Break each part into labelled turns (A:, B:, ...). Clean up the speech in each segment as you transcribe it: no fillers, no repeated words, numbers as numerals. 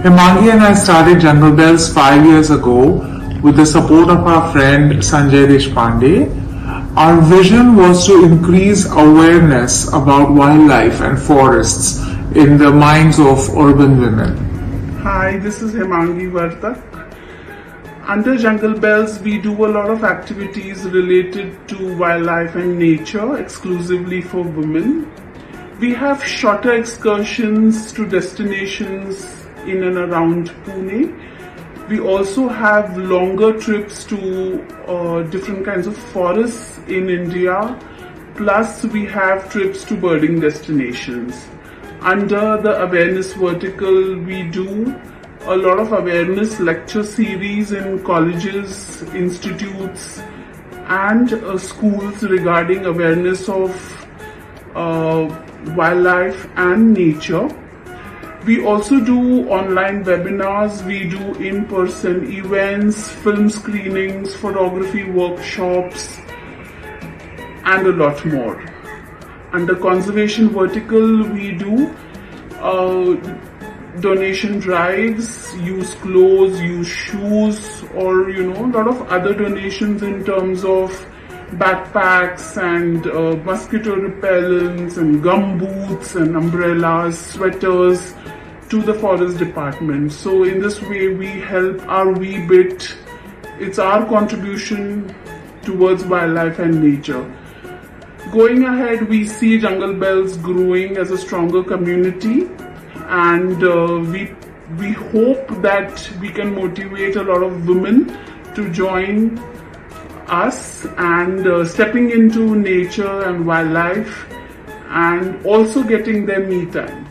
A: Himangi and I started Jungle Bells 5 years ago with the support of our friend Sanjay Deshpande. Our vision was to increase awareness about wildlife and forests in the minds of urban women.
B: Hi, this is Himangi Vartak. Under Jungle Bells, we do a lot of activities related to wildlife and nature exclusively for women. We have shorter excursions to destinations in and around Pune. We also have longer trips to different kinds of forests in India. Plus, we have trips to birding destinations. Under the awareness vertical, we do a lot of awareness lecture series in colleges, institutes, and schools regarding awareness of wildlife and nature. We also do online webinars, we do in-person events, film screenings, photography workshops, and a lot more. Under conservation vertical, we do donation drives, use clothes, use shoes, or a lot of other donations in terms of backpacks and mosquito repellents and gum boots and umbrellas, sweaters to the forest department. So in this way we help our wee bit. It's our contribution towards wildlife and nature. Going ahead, we see Jungle Bells growing as a stronger community, and we hope that we can motivate a lot of women to join us and stepping into nature and wildlife and also getting their me time.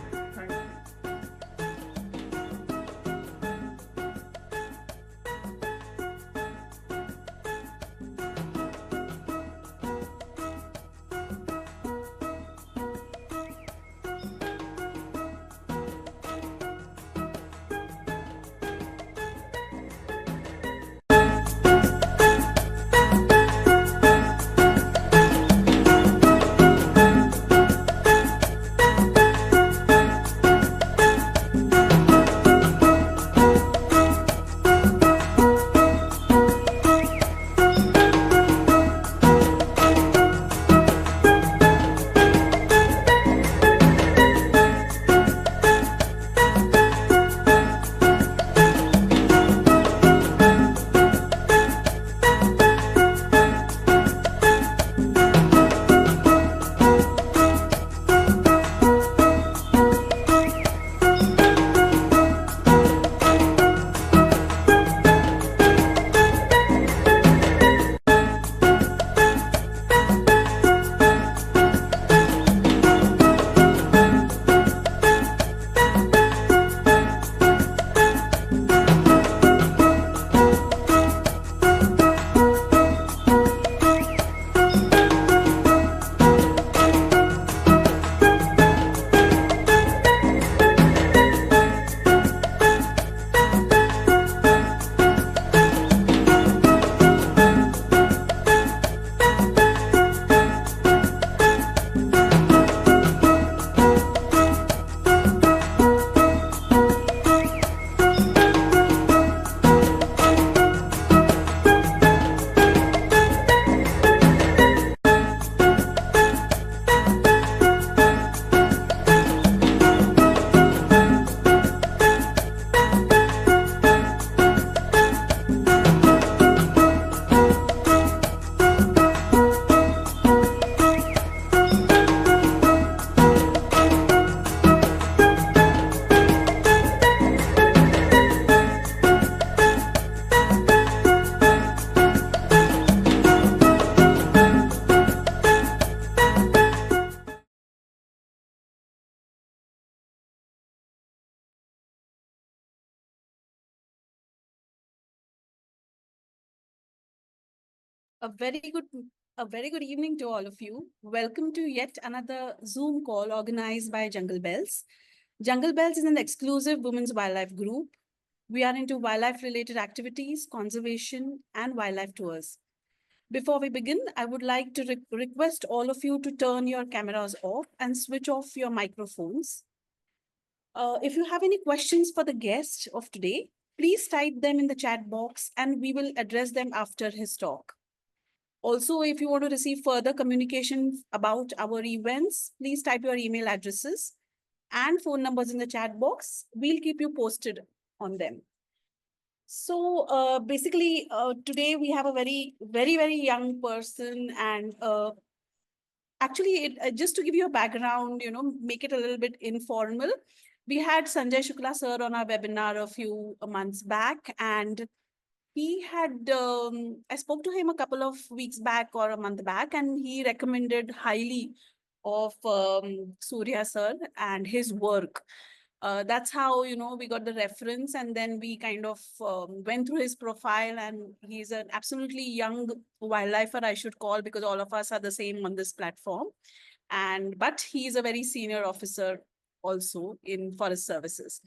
C: A very good a very good evening to all of you. Welcome to yet another Zoom call organized by Jungle Bells. Jungle Bells is an exclusive women's wildlife group. We are into wildlife related activities, conservation, and wildlife tours. Before we begin, I would like to request all of you to turn your cameras off and switch off your microphones. If you have any questions for the guest of today, please type them in the chat box and we will address them after his talk. Also, if you want to receive further communication about our events, please type your email addresses and phone numbers in the chat box. We'll keep you posted on them. So basically, today we have a very young person, and actually, just to give you a background, make it a little bit informal. We had Sanjay Shukla sir on our webinar a few months back, and he had, I spoke to him a couple of weeks back or a month back, and he recommended highly of Surya sir and his work. That's how, we got the reference, and then we kind of went through his profile, and he's an absolutely young wildlifer, I should call, because all of us are the same on this platform. But he's a very senior officer also in forest services.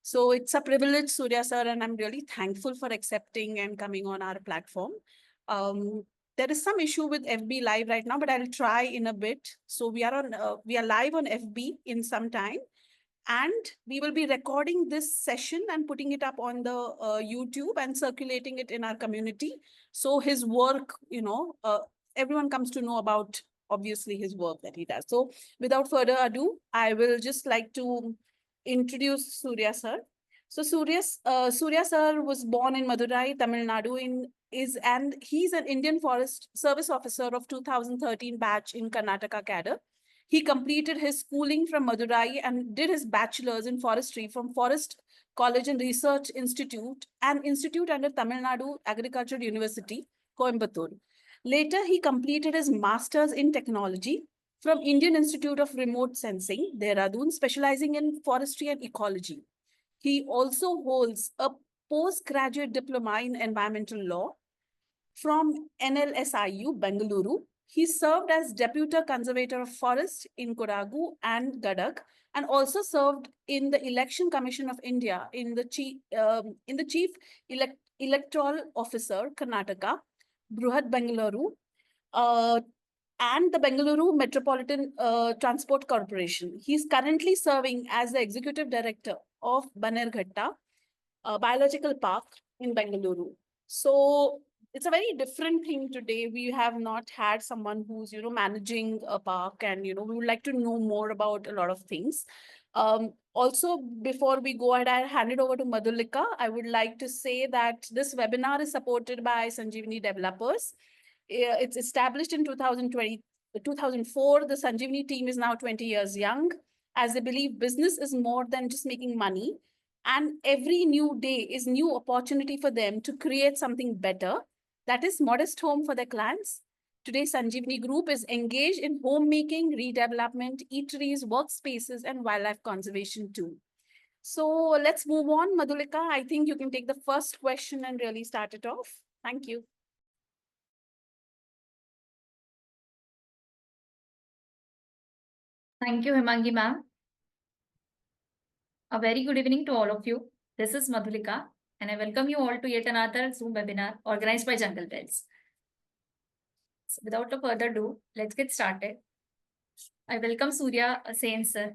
C: So it's a privilege, Surya sir, and I'm really thankful for accepting and coming on our platform. There is some issue with FB Live right now, but I'll try in a bit. So we are live on FB in some time, and we will be recording this session and putting it up on the YouTube and circulating it in our community. So his work, everyone comes to know about obviously his work that he does. So without further ado, I will just like to introduce Surya sir. So Surya sir was born in Madurai, Tamil Nadu, and he's an Indian Forest Service officer of 2013 batch in Karnataka cadre. He completed his schooling from Madurai and did his bachelor's in forestry from Forest College and Research Institute, an institute under Tamil Nadu Agricultural University, Coimbatore. Later, he completed his master's in technology from Indian Institute of Remote Sensing, Dehradun, specializing in forestry and ecology. He also holds a postgraduate diploma in environmental law from NLSIU, Bengaluru. He served as Deputy Conservator of Forest in Kodagu and Gadag, and also served in the Election Commission of India in the Chief Electoral Officer, Karnataka, Bruhat Bengaluru, and the Bengaluru Metropolitan Transport Corporation. He's currently serving as the Executive Director of Bannerughatta Biological Park in Bengaluru. So it's a very different thing today. We have not had someone who's, managing a park, and, we would like to know more about a lot of things. Also, before we go ahead, I'll hand it over to Madhulika. I would like to say that this webinar is supported by Sanjeevani Developers. It's established in 2004. The Sanjeevani team is now 20 years young, as they believe business is more than just making money. And every new day is new opportunity for them to create something better. That is modest home for their clients. Today, Sanjeevani Group is engaged in homemaking, redevelopment, eateries, workspaces, and wildlife conservation too. So let's move on. Madhulika, I think you can take the first question and really start it off. Thank you.
D: Thank you, Hemangi ma'am. A very good evening to all of you. This is Madhulika, and I welcome you all to yet another Zoom webinar organized by Jungle Bells. So without further ado, let's get started. I welcome Surya Sen sir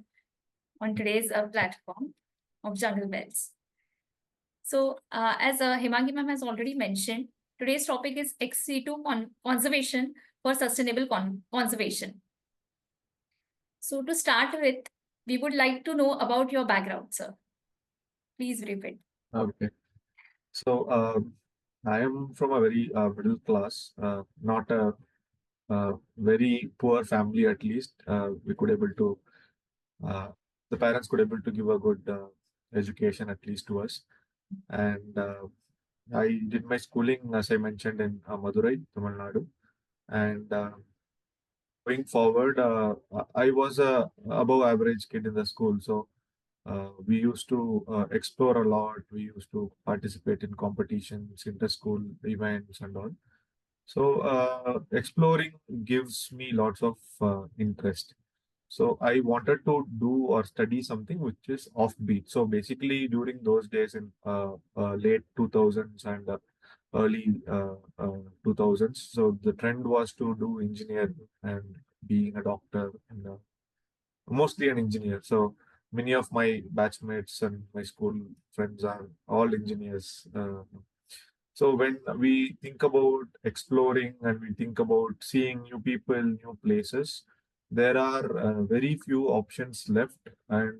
D: on today's platform of Jungle Bells. So as Hemangi ma'am has already mentioned, today's topic is Ex-Situ conservation for sustainable conservation. So to start with, we would like to know about your background, sir. Please repeat.
E: Okay. So I am from a very middle class, not a very poor family at least. We could able to, the parents could able to give a good education at least to us. And I did my schooling, as I mentioned, in Madurai, Tamil Nadu. And going forward, I was a above average kid in the school. So we used to explore a lot. We used to participate in competitions, inter-school events and all. So exploring gives me lots of interest. So I wanted to do or study something which is offbeat. So basically during those days in late 2000s and early 2000s, so the trend was to do engineering and being a doctor and mostly an engineer. So many of my batchmates and my school friends are all engineers. So when we think about exploring and we think about seeing new people, new places, there are very few options left. And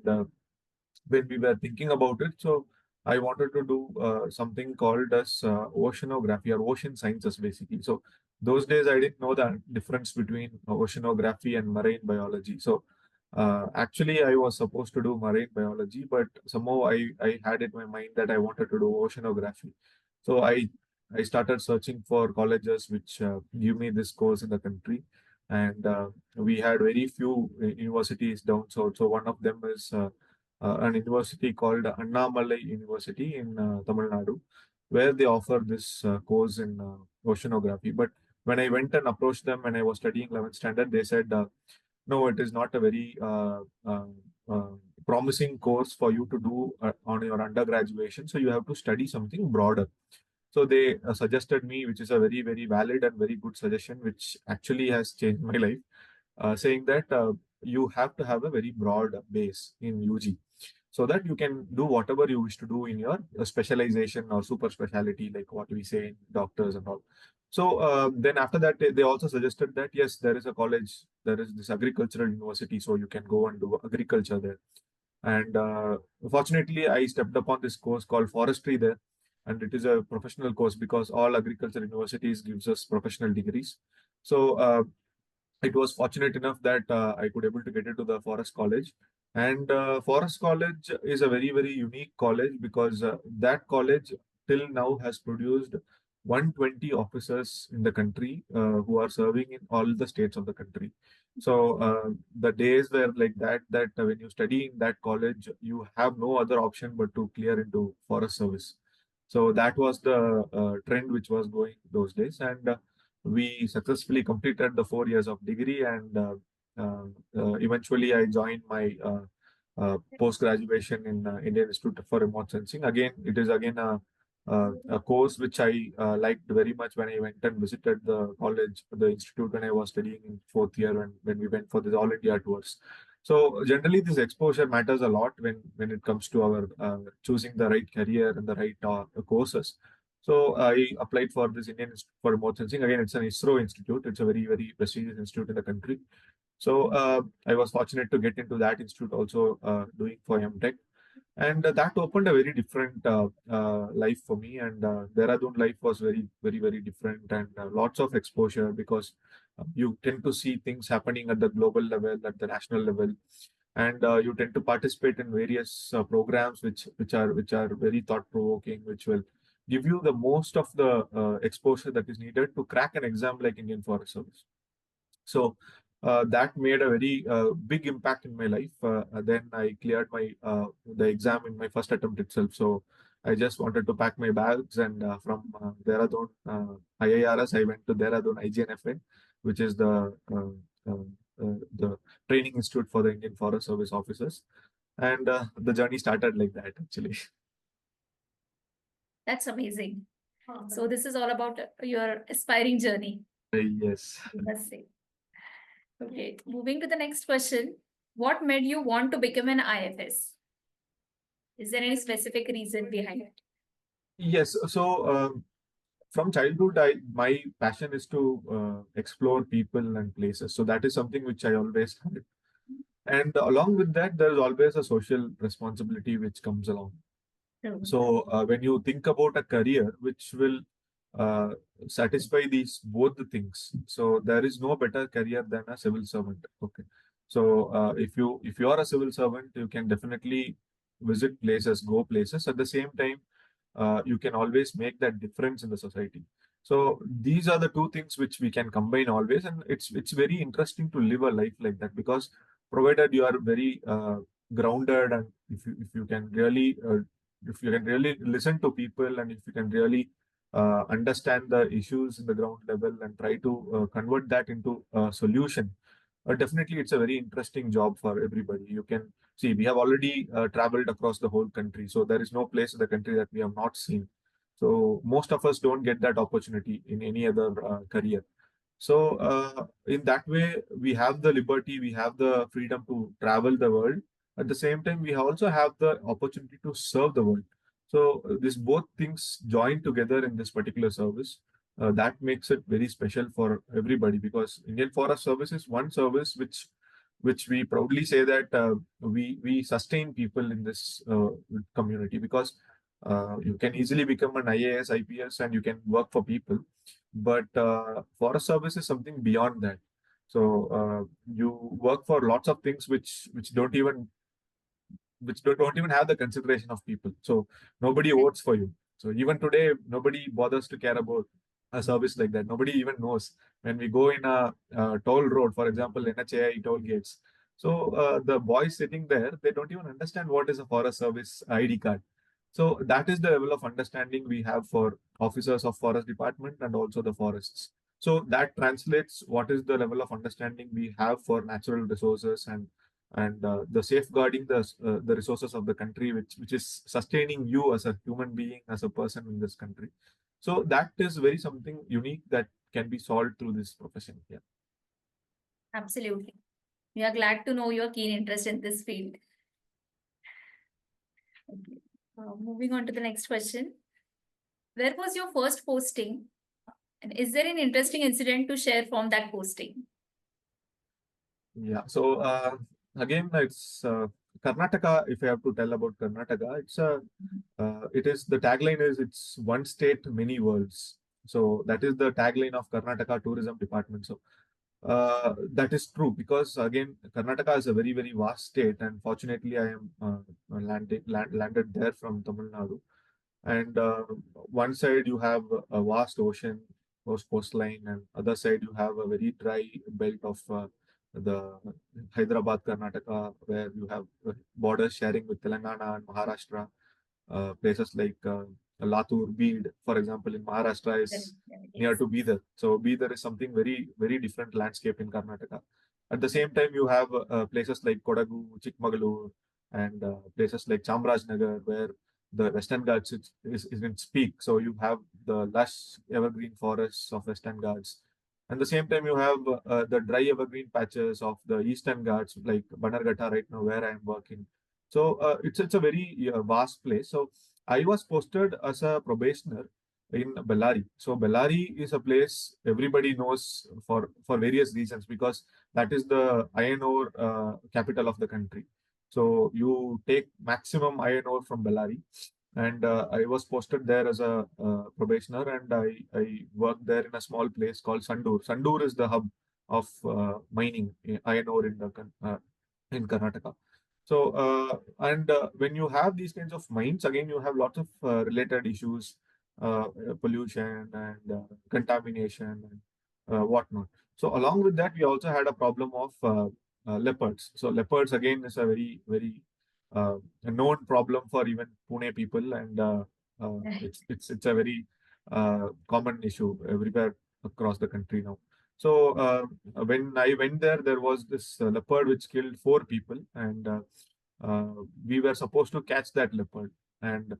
E: when we were thinking about it, so I wanted to do something called as oceanography or ocean sciences, basically. So those days I didn't know the difference between oceanography and marine biology. So actually, I was supposed to do marine biology, but somehow I had in my mind that I wanted to do oceanography. So I started searching for colleges which give me this course in the country, and we had very few universities down south. So one of them is an university called Annamalai University in Tamil Nadu, where they offer this course in oceanography. But when I went and approached them when I was studying 11th standard, they said, no, it is not a very uh, promising course for you to do on your undergraduation. So you have to study something broader. So they suggested me, which is a very, very valid and very good suggestion, which actually has changed my life, saying that you have to have a very broad base in UG so that you can do whatever you wish to do in your specialization or super specialty, like what we say in doctors and all. So then after that, they also suggested that yes, there is a college, there is this agricultural university, so you can go and do agriculture there. And fortunately, I stepped upon this course called forestry there, and it is a professional course because all agriculture universities gives us professional degrees. So it was fortunate enough that I could able to get into the Forest College. And Forest College is a very, very unique college because that college till now has produced 120 officers in the country who are serving in all the states of the country. So the days were like that, that when you study in that college, you have no other option but to clear into forest service. So that was the trend which was going those days. And we successfully completed the 4 years of degree, and eventually I joined my post graduation in Indian Institute for Remote Sensing. Again, it is again a course which I liked very much when I went and visited the college, the institute, when I was studying in fourth year, and when we went for the All India tours. So generally, this exposure matters a lot when it comes to our choosing the right career and the right courses. So I applied for this Indian Institute for Remote Sensing. Again, it's an ISRO institute. It's a very, very prestigious institute in the country. So I was fortunate to get into that institute also doing for MTech. And that opened a very different life for me. And Dehradun life was very, very, very different, and lots of exposure because you tend to see things happening at the global level, at the national level, and you tend to participate in various programs which are very thought provoking, which will give you the most of the exposure that is needed to crack an exam like Indian Forest Service. So that made a very big impact in my life. Then I cleared my the exam in my first attempt itself. So I just wanted to pack my bags, and from Dehradun IIRS, I went to Dehradun IGNFA, which is the training institute for the Indian Forest Service officers, and the journey started like that actually.
D: That's amazing. So this is all about your aspiring journey,
E: Yes.
D: I must say. Okay, moving to the next question. What made you want to become an IFS? Is there any specific reason behind it?
E: Yes. So from childhood, my passion is to explore people and places. So that is something which I always had. And along with that, there is always a social responsibility which comes along. So when you think about a career which will uh, satisfy these both the things, so there is no better career than a civil servant. Okay. So if you are a civil servant, you can definitely visit places, go places. At the same time, you can always make that difference in the society. So these are the two things which we can combine always, and it's very interesting to live a life like that, because provided you are very grounded, and if you can really listen to people, and if you can really understand the issues in the ground level and try to convert that into a solution, definitely it's a very interesting job for everybody. You can see we have already traveled across the whole country, so there is no place in the country that we have not seen. So most of us don't get that opportunity in any other career. So in that way, we have the liberty, we have the freedom to travel the world At the same time, we also have the opportunity to serve the world. So these both things join together in this particular service. That makes it very special for everybody, because Indian Forest Service is one service which we proudly say that we sustain people in this community, because you can easily become an IAS, IPS, and you can work for people. But Forest Service is something beyond that. So you work for lots of things which don't even have the consideration of people. So nobody votes for you. So even today, nobody bothers to care about a service like that. Nobody even knows when we go in a toll road, for example, NHAI toll gates. So the boys sitting there, they don't even understand what is a Forest Service ID card. So that is the level of understanding we have for officers of Forest Department and also the forests. So that translates what is the level of understanding we have for natural resources and the safeguarding the resources of the country, which is sustaining you as a human being, as a person in this country. So that is very something unique that can be solved through this profession. Yeah.
D: Absolutely. We are glad to know your keen interest in this field. Okay. Moving on to the next question. Where was your first posting? And is there an interesting incident to share from that posting?
E: Yeah. So again, it's Karnataka. If I have to tell about Karnataka, it is the tagline is it's one state, many worlds. So that is the tagline of Karnataka Tourism Department. So that is true, because again, Karnataka is a very very vast state, and fortunately, I am landed there from Tamil Nadu. And one side you have a vast ocean, coastline, and other side you have a very dry belt of the Hyderabad, Karnataka, where you have borders sharing with Telangana and Maharashtra. Places like Latur, Beed, for example, in Maharashtra is near to Bidar. So Bidar is something very, very different landscape in Karnataka. At the same time, you have places like Kodagu, Chikmagalur, and places like Chamrajnagar, where the Western Ghats is in its peak. So you have the lush evergreen forests of Western Ghats. At the same time, you have the dry evergreen patches of the Eastern Ghats, like Bannerughatta right now, where I am working. So it's a very vast place. So I was posted as a probationer in Bellary. So Bellary is a place everybody knows for various reasons, because that is the iron ore capital of the country. So you take maximum iron ore from Bellary, and I was posted there as a probationer, and I worked there in a small place called Sandur. Sandur is the hub of mining iron ore in Karnataka. So, and when you have these kinds of mines, again, you have lots of related issues, pollution and contamination and whatnot. So, along with that, we also had a problem of leopards. So, leopards again is a very, very a known problem for even Pune people, and it's a very common issue everywhere across the country now. So when I went there, there was this leopard which killed 4 people, and we were supposed to catch that leopard, and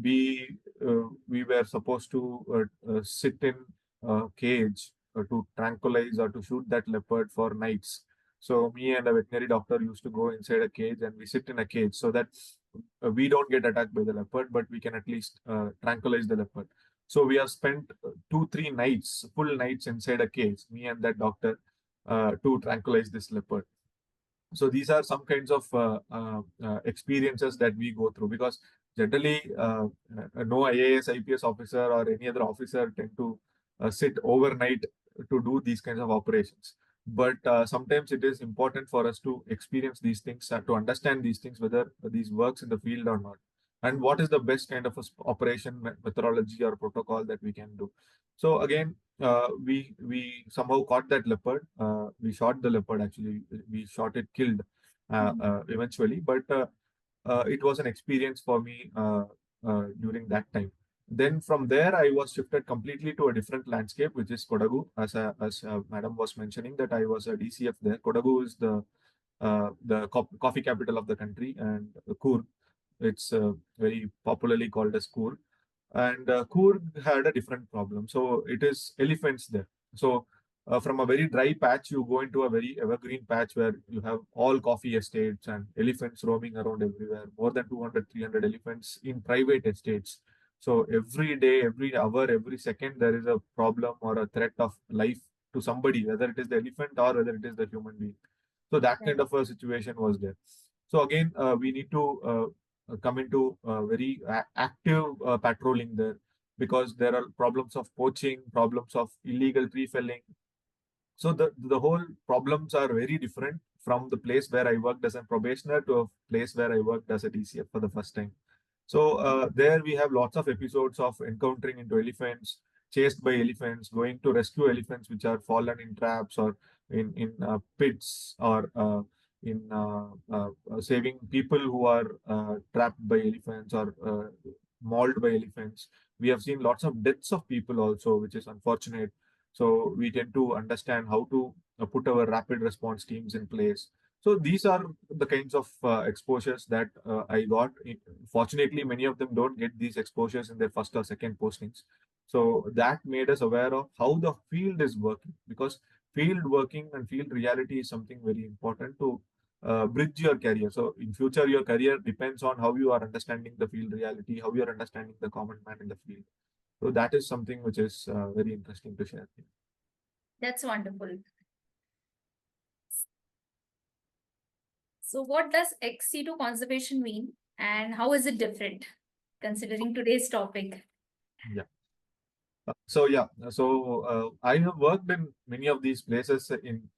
E: we were supposed to sit in a cage to tranquilize or to shoot that leopard for nights. So me and a veterinary doctor used to go inside a cage, and we sit in a cage so that we don't get attacked by the leopard, but we can at least tranquilize the leopard. So we have spent 2-3 nights, full nights inside a cage, me and that doctor, to tranquilize this leopard. So these are some kinds of experiences that we go through, because generally no IAS, IPS officer or any other officer tend to sit overnight to do these kinds of operations. But sometimes it is important for us to experience these things, to understand these things, whether these works in the field or not, and what is the best kind of operation methodology or protocol that we can do. So again, we somehow caught that leopard. We shot the leopard, actually. We shot it, killed eventually. But it was an experience for me during that time. Then from there, I was shifted completely to a different landscape, which is Kodagu. As Madam was mentioning, that I was a DCF there. Kodagu is the coffee capital of the country, and Coorg. It's very popularly called as Coorg. And Coorg had a different problem. So it is elephants there. So from a very dry patch, you go into a very evergreen patch where you have all coffee estates and elephants roaming around everywhere, more than 200, 300 elephants in private estates. So every day, every hour, every second, there is a problem or a threat of life to somebody, whether it is the elephant or whether it is the human being. So that kind of a situation was there. So again, we need to come into very active patrolling there, because there are problems of poaching, problems of illegal tree felling. So the whole problems are very different from the place where I worked as a probationer to a place where I worked as a DCF for the first time. So there we have lots of episodes of encountering into elephants, chased by elephants, going to rescue elephants which are fallen in traps or in pits, or in saving people who are trapped by elephants or mauled by elephants. We have seen lots of deaths of people also, which is unfortunate. So we tend to understand how to put our rapid response teams in place. So these are the kinds of exposures that I got. Fortunately, many of them don't get these exposures in their first or second postings. So that made us aware of how the field is working, because field working and field reality is something very important to bridge your career. So in future, your career depends on how you are understanding the field reality, how you are understanding the common man in the field. So that is something which is very interesting to share.
D: That's wonderful. So what does ex-situ conservation mean, and how is it different considering today's topic?
E: Yeah. So I have worked in many of these places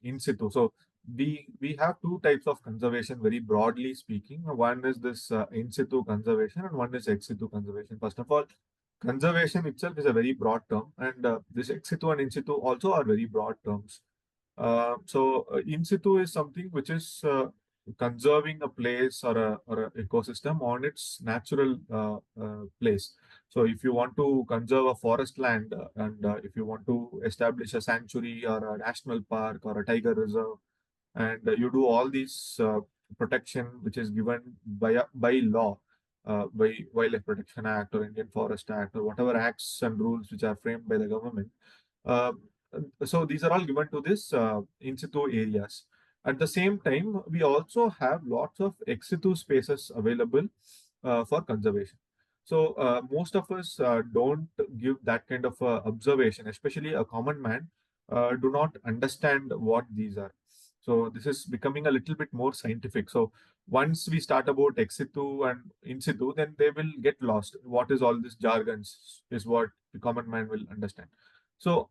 E: in situ. So we have two types of conservation, very broadly speaking. One is this in situ conservation, and one is ex situ conservation. First of all, conservation itself is a very broad term, and this ex situ and in situ also are very broad terms. In situ is something which is conserving a place or a ecosystem on its natural place. So if you want to conserve a forest land, and if you want to establish a sanctuary or a national park or a tiger reserve, and you do all these protection which is given by law, by Wildlife Protection Act or Indian Forest Act or whatever acts and rules which are framed by the government. Uh, so these are all given to this in situ areas. At the same time, we also have lots of ex situ spaces available for conservation. So most of us don't give that kind of observation, especially a common man do not understand what these are. So this is becoming a little bit more scientific. So once we start about ex situ and in situ, then they will get lost. What is all this jargons is what the common man will understand. So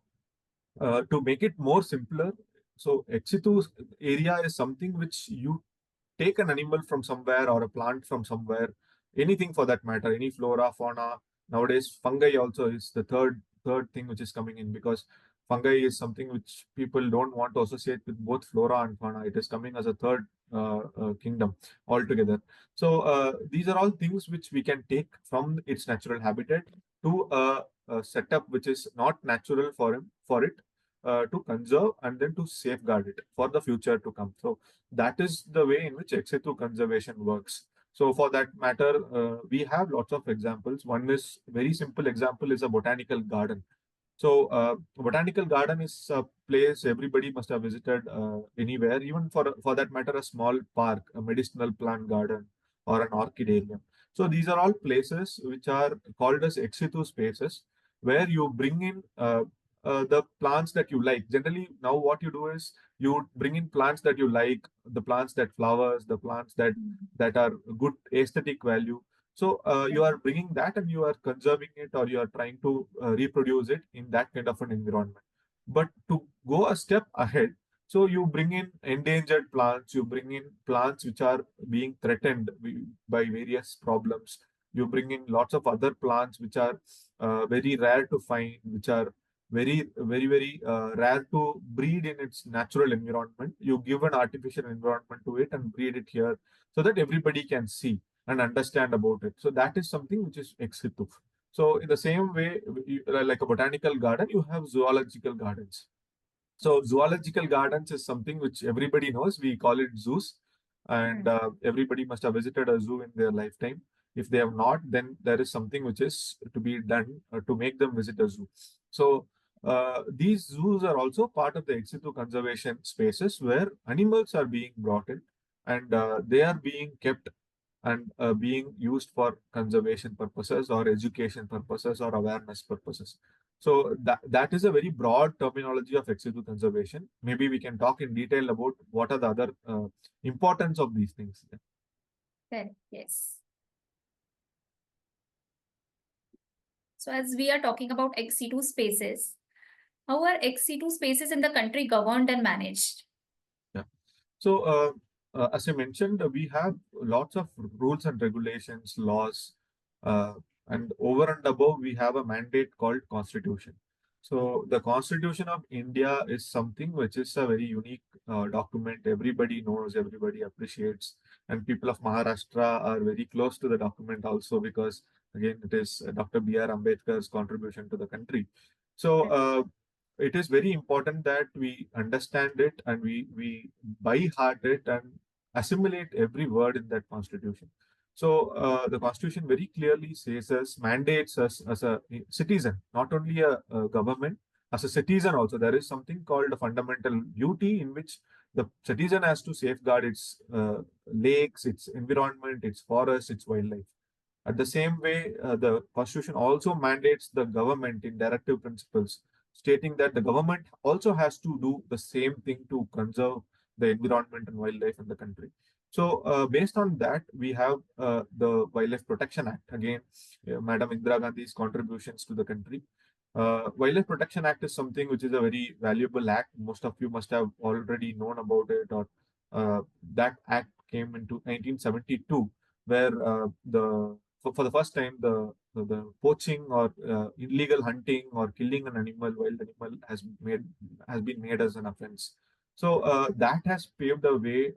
E: to make it more simpler, so ex situ area is something which you take an animal from somewhere or a plant from somewhere, anything for that matter, any flora, fauna. Nowadays, fungi also is the third thing which is coming in, because fungi is something which people don't want to associate with both flora and fauna. It is coming as a third kingdom altogether. So these are all things which we can take from its natural habitat to a setup which is not natural for it to conserve and then to safeguard it for the future to come. So that is the way in which ex situ conservation works. So for that matter, we have lots of examples. One is very simple example is a botanical garden. So botanical garden is a place everybody must have visited anywhere, even for that matter, a small park, a medicinal plant garden, or an orchidarium. So these are all places which are called as ex situ spaces, where you bring in the plants that you like. Generally, now what you do is you bring in plants that you like, the plants that flowers, the plants that are good aesthetic value. So you are bringing that and you are conserving it, or you are trying to reproduce it in that kind of an environment. But to go a step ahead, so you bring in endangered plants, you bring in plants which are being threatened by various problems. You bring in lots of other plants which are very rare to find, which are very rare to breed in its natural environment. You give an artificial environment to it and breed it here so that everybody can see and understand about it. So that is something which is ex situ. So in the same way, like a botanical garden, you have zoological gardens. So zoological gardens is something which everybody knows. We call it zoos, and everybody must have visited a zoo in their lifetime. If they have not, then there is something which is to be done to make them visit a zoo. So these zoos are also part of the ex-situ conservation spaces where animals are being brought in, and they are being kept and being used for conservation purposes or education purposes or awareness purposes. So that is a very broad terminology of ex-situ conservation. Maybe we can talk in detail about what are the other importance of these things.
D: Correct. Yes. So as we are talking about Ex-Situ spaces, how are Ex-Situ spaces in the country governed and managed?
E: Yeah. So, as I mentioned, we have lots of rules and regulations, laws, uh, and over and above, we have a mandate called Constitution. So, the Constitution of India is something which is a very unique document. Everybody knows, everybody appreciates, and people of Maharashtra are very close to the document also because, again, it is Dr. B.R. Ambedkar's contribution to the country. So, it is very important that we understand it and we by heart it and assimilate every word in that constitution. So the constitution very clearly says us, mandates us as a citizen, not only a government, as a citizen also. There is something called a fundamental duty in which the citizen has to safeguard its lakes, its environment, its forests, its wildlife. At the same way, the constitution also mandates the government in directive principles, stating that the government also has to do the same thing to conserve the environment and wildlife in the country. So, based on that, we have the Wildlife Protection Act. Again, Madam Indira Gandhi's contributions to the country. Wildlife Protection Act is something which is a very valuable act. Most of you must have already known about it, or that act came into 1972, where for the first time the poaching or illegal hunting or killing an animal, wild animal, has been made as an offense. So that has paved the way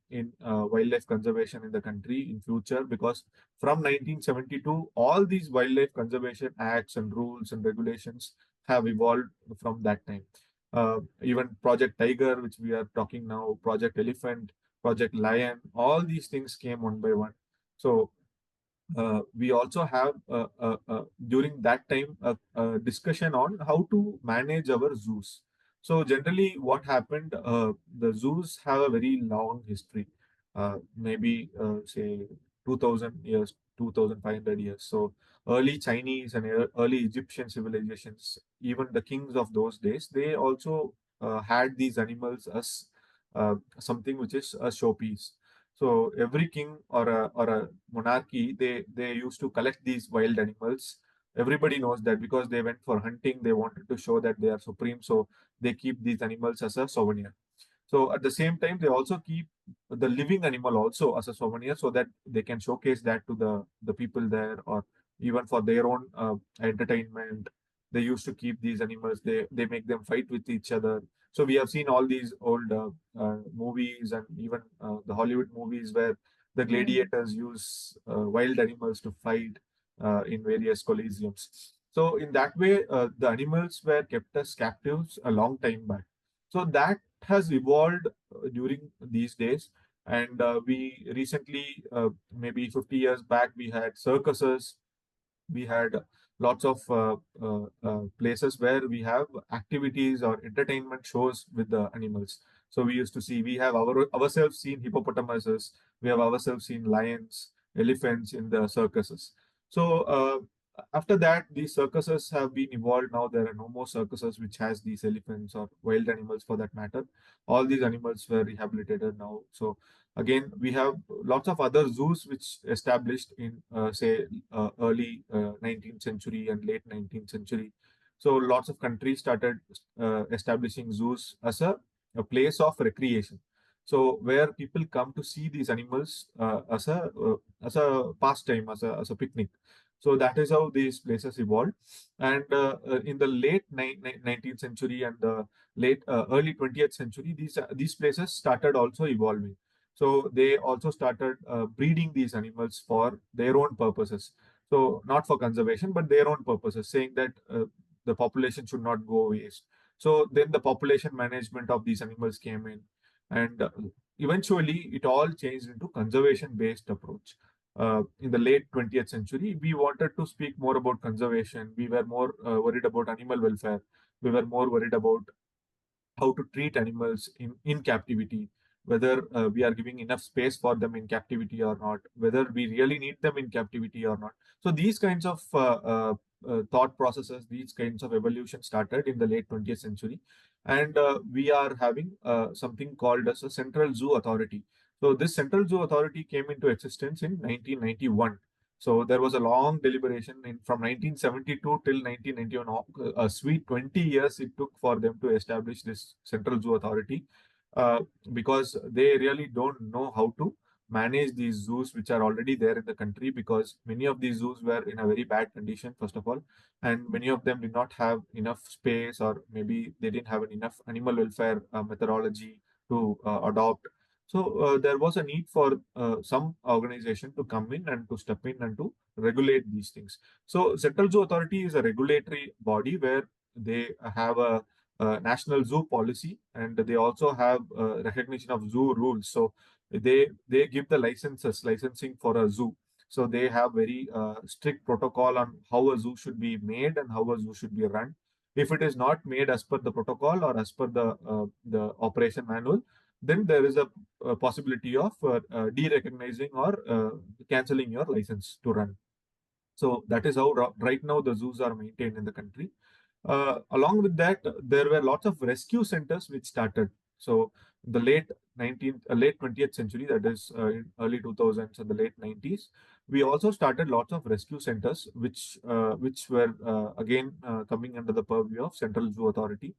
E: in wildlife conservation in the country in future, because from 1972 all these wildlife conservation acts and rules and regulations have evolved from that time. Even Project Tiger, which we are talking now, Project Elephant, Project Lion, all these things came one by one. So we also have during that time a discussion on how to manage our zoos. So generally, what happened? The zoos have a very long history, maybe say 2,000 years, 2,500 years. So early Chinese and early Egyptian civilizations, even the kings of those days, they also had these animals as something which is a showpiece. So every king or a monarchy, they used to collect these wild animals. Everybody knows that because they went for hunting, they wanted to show that they are supreme. So they keep these animals as a souvenir. So at the same time, they also keep the living animal also as a souvenir, so that they can showcase that to the people there, or even for their own entertainment. They used to keep these animals. They make them fight with each other. So we have seen all these old movies and even the Hollywood movies where the gladiators use wild animals to fight in various coliseums. So in that way, the animals were kept as captives a long time back. So that has evolved during these days. And we recently, maybe 50 years back, we had circuses. We had lots of places where we have activities or entertainment shows with the animals. So we used to see, we have ourselves seen hippopotamuses, we have ourselves seen lions, elephants in the circuses. So after that, these circuses have been evolved. Now there are no more circuses which has these elephants or wild animals for that matter. All these animals were rehabilitated now. So again, we have lots of other zoos which established in, say, early 19th century and late 19th century. So lots of countries started establishing zoos as a place of recreation. So where people come to see these animals as a pastime, as a picnic. So that is how these places evolved. And in the late 19th century and the late early 20th century, these places started also evolving. So they also started breeding these animals for their own purposes. So not for conservation, but their own purposes, saying that the population should not go waste. So then the population management of these animals came in, and eventually it all changed into conservation-based approach. in the late 20th century, we wanted to speak more about conservation. We were more worried about animal welfare. We were more worried about how to treat animals in captivity, whether we are giving enough space for them in captivity or not, whether we really need them in captivity or not. So these kinds of thought processes, these kinds of evolution started in the late 20th century. And we are having something called as a Central Zoo Authority. So this Central Zoo Authority came into existence in 1991. So there was a long deliberation from 1972 till 1991, a sweet 20 years it took for them to establish this Central Zoo Authority, uh, because they really don't know how to manage these zoos which are already there in the country, because many of these zoos were in a very bad condition, first of all, and many of them did not have enough space, or maybe they didn't have enough animal welfare methodology to adopt. So there was a need for some organization to come in and to step in and to regulate these things. So Central Zoo Authority is a regulatory body where they have a national zoo policy, and they also have recognition of zoo rules. So they give the licensing for a zoo. So they have very strict protocol on how a zoo should be made and how a zoo should be run. If it is not made as per the protocol or as per the operation manual, then there is a possibility of de-recognizing or canceling your license to run. So that is how right now the zoos are maintained in the country. Along with that, there were lots of rescue centers which started. So the late 20th century, that is in early 2000s and the late 90s, we also started lots of rescue centers, which were again coming under the purview of Central Zoo Authority,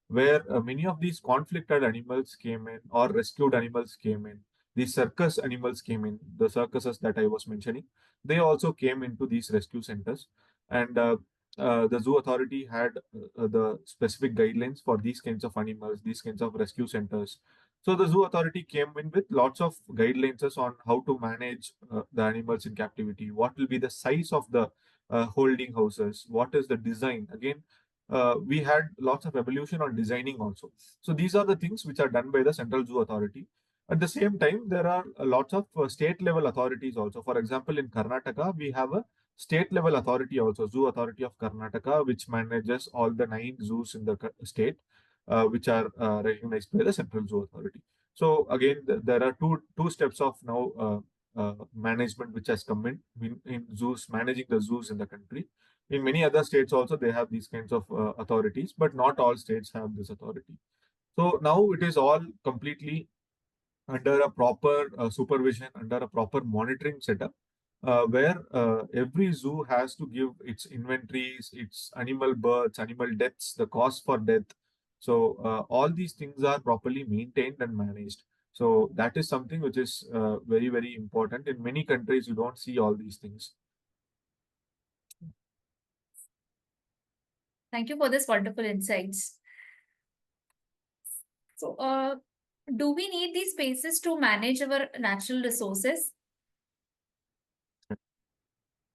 E: where many of these conflicted animals came in, or rescued animals came in. These circus animals came in, the circuses that I was mentioning, they also came into these rescue centers. And the zoo authority had the specific guidelines for these kinds of animals, these kinds of rescue centers. So the zoo authority came in with lots of guidelines on how to manage the animals in captivity, what will be the size of the holding houses, what is the design. Again, we had lots of evolution on designing also. So these are the things which are done by the Central Zoo Authority. At the same time, there are lots of state level authorities also. For example, in Karnataka, we have a state level authority also, Zoo Authority of Karnataka, which manages all the 9 zoos in the state, which are recognized by the Central Zoo Authority. So again, there are two steps of now management which has come in zoos, managing the zoos in the country. In many other states also, they have these kinds of authorities, but not all states have this authority. So now it is all completely under a proper supervision, under a proper monitoring setup, where every zoo has to give its inventories, its animal births, animal deaths, the cost for death. So all these things are properly maintained and managed. So that is something which is very, very important. In many countries, you don't see all these things.
D: Thank you for this wonderful insights. So, do we need these spaces to manage our natural resources?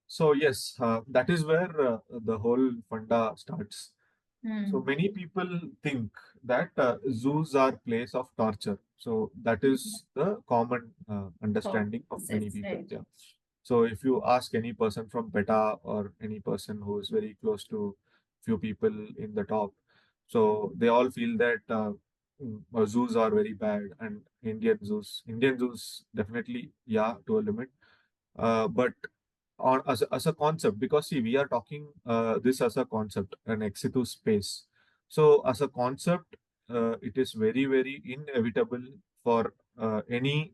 E: So yes, that is where the whole funda starts. So many people think that zoos are place of torture. So that is the common understanding of many people.
D: Right.
E: Yeah. So if you ask any person from PETA or any person who is very close to few people in the top, so they all feel that zoos are very bad, and Indian zoos definitely, yeah, to a limit. But on as a concept, because see, we are talking this as a concept, an Ex-Situ space. So as a concept, it is very, very inevitable for any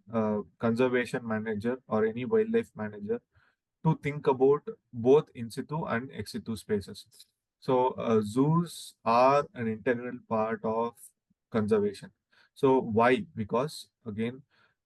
E: conservation manager or any wildlife manager to think about both in situ and ex situ spaces. So zoos are an integral part of conservation. So why? Because again,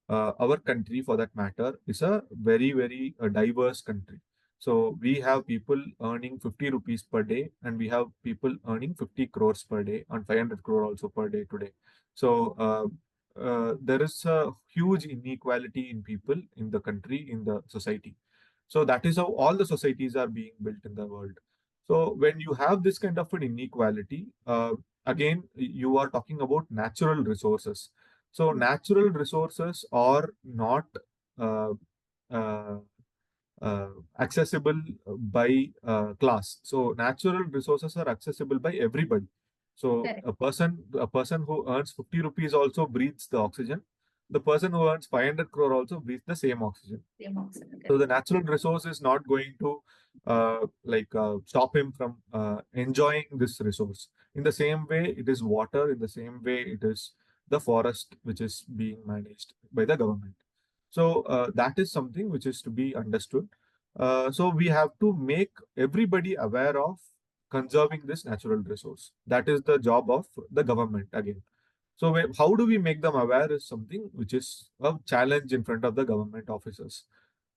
E: our country, for that matter, is a very, very diverse country. So we have people earning 50 rupees per day, and we have people earning 50 crores per day, and 500 crore also per day today. So there is a huge inequality in people in the country, in the society. So that is how all the societies are being built in the world. So when you have this kind of an inequality, again, you are talking about natural resources. So natural resources are not uh, uh, accessible by class. So natural resources are accessible by everybody. So
D: Correct.
E: a person who earns 50 rupees also breathes the oxygen. The person who earns 500 crore also breathes the same oxygen.
D: Same oxygen.
E: So
D: Correct.
E: the natural resource is not going to stop him from enjoying this resource. In the same way, it is water. In the same way, it is the forest which is being managed by the government. So that is something which is to be understood. So we have to make everybody aware of conserving this natural resource. That is the job of the government again. So how do we make them aware is something which is a challenge in front of the government officers.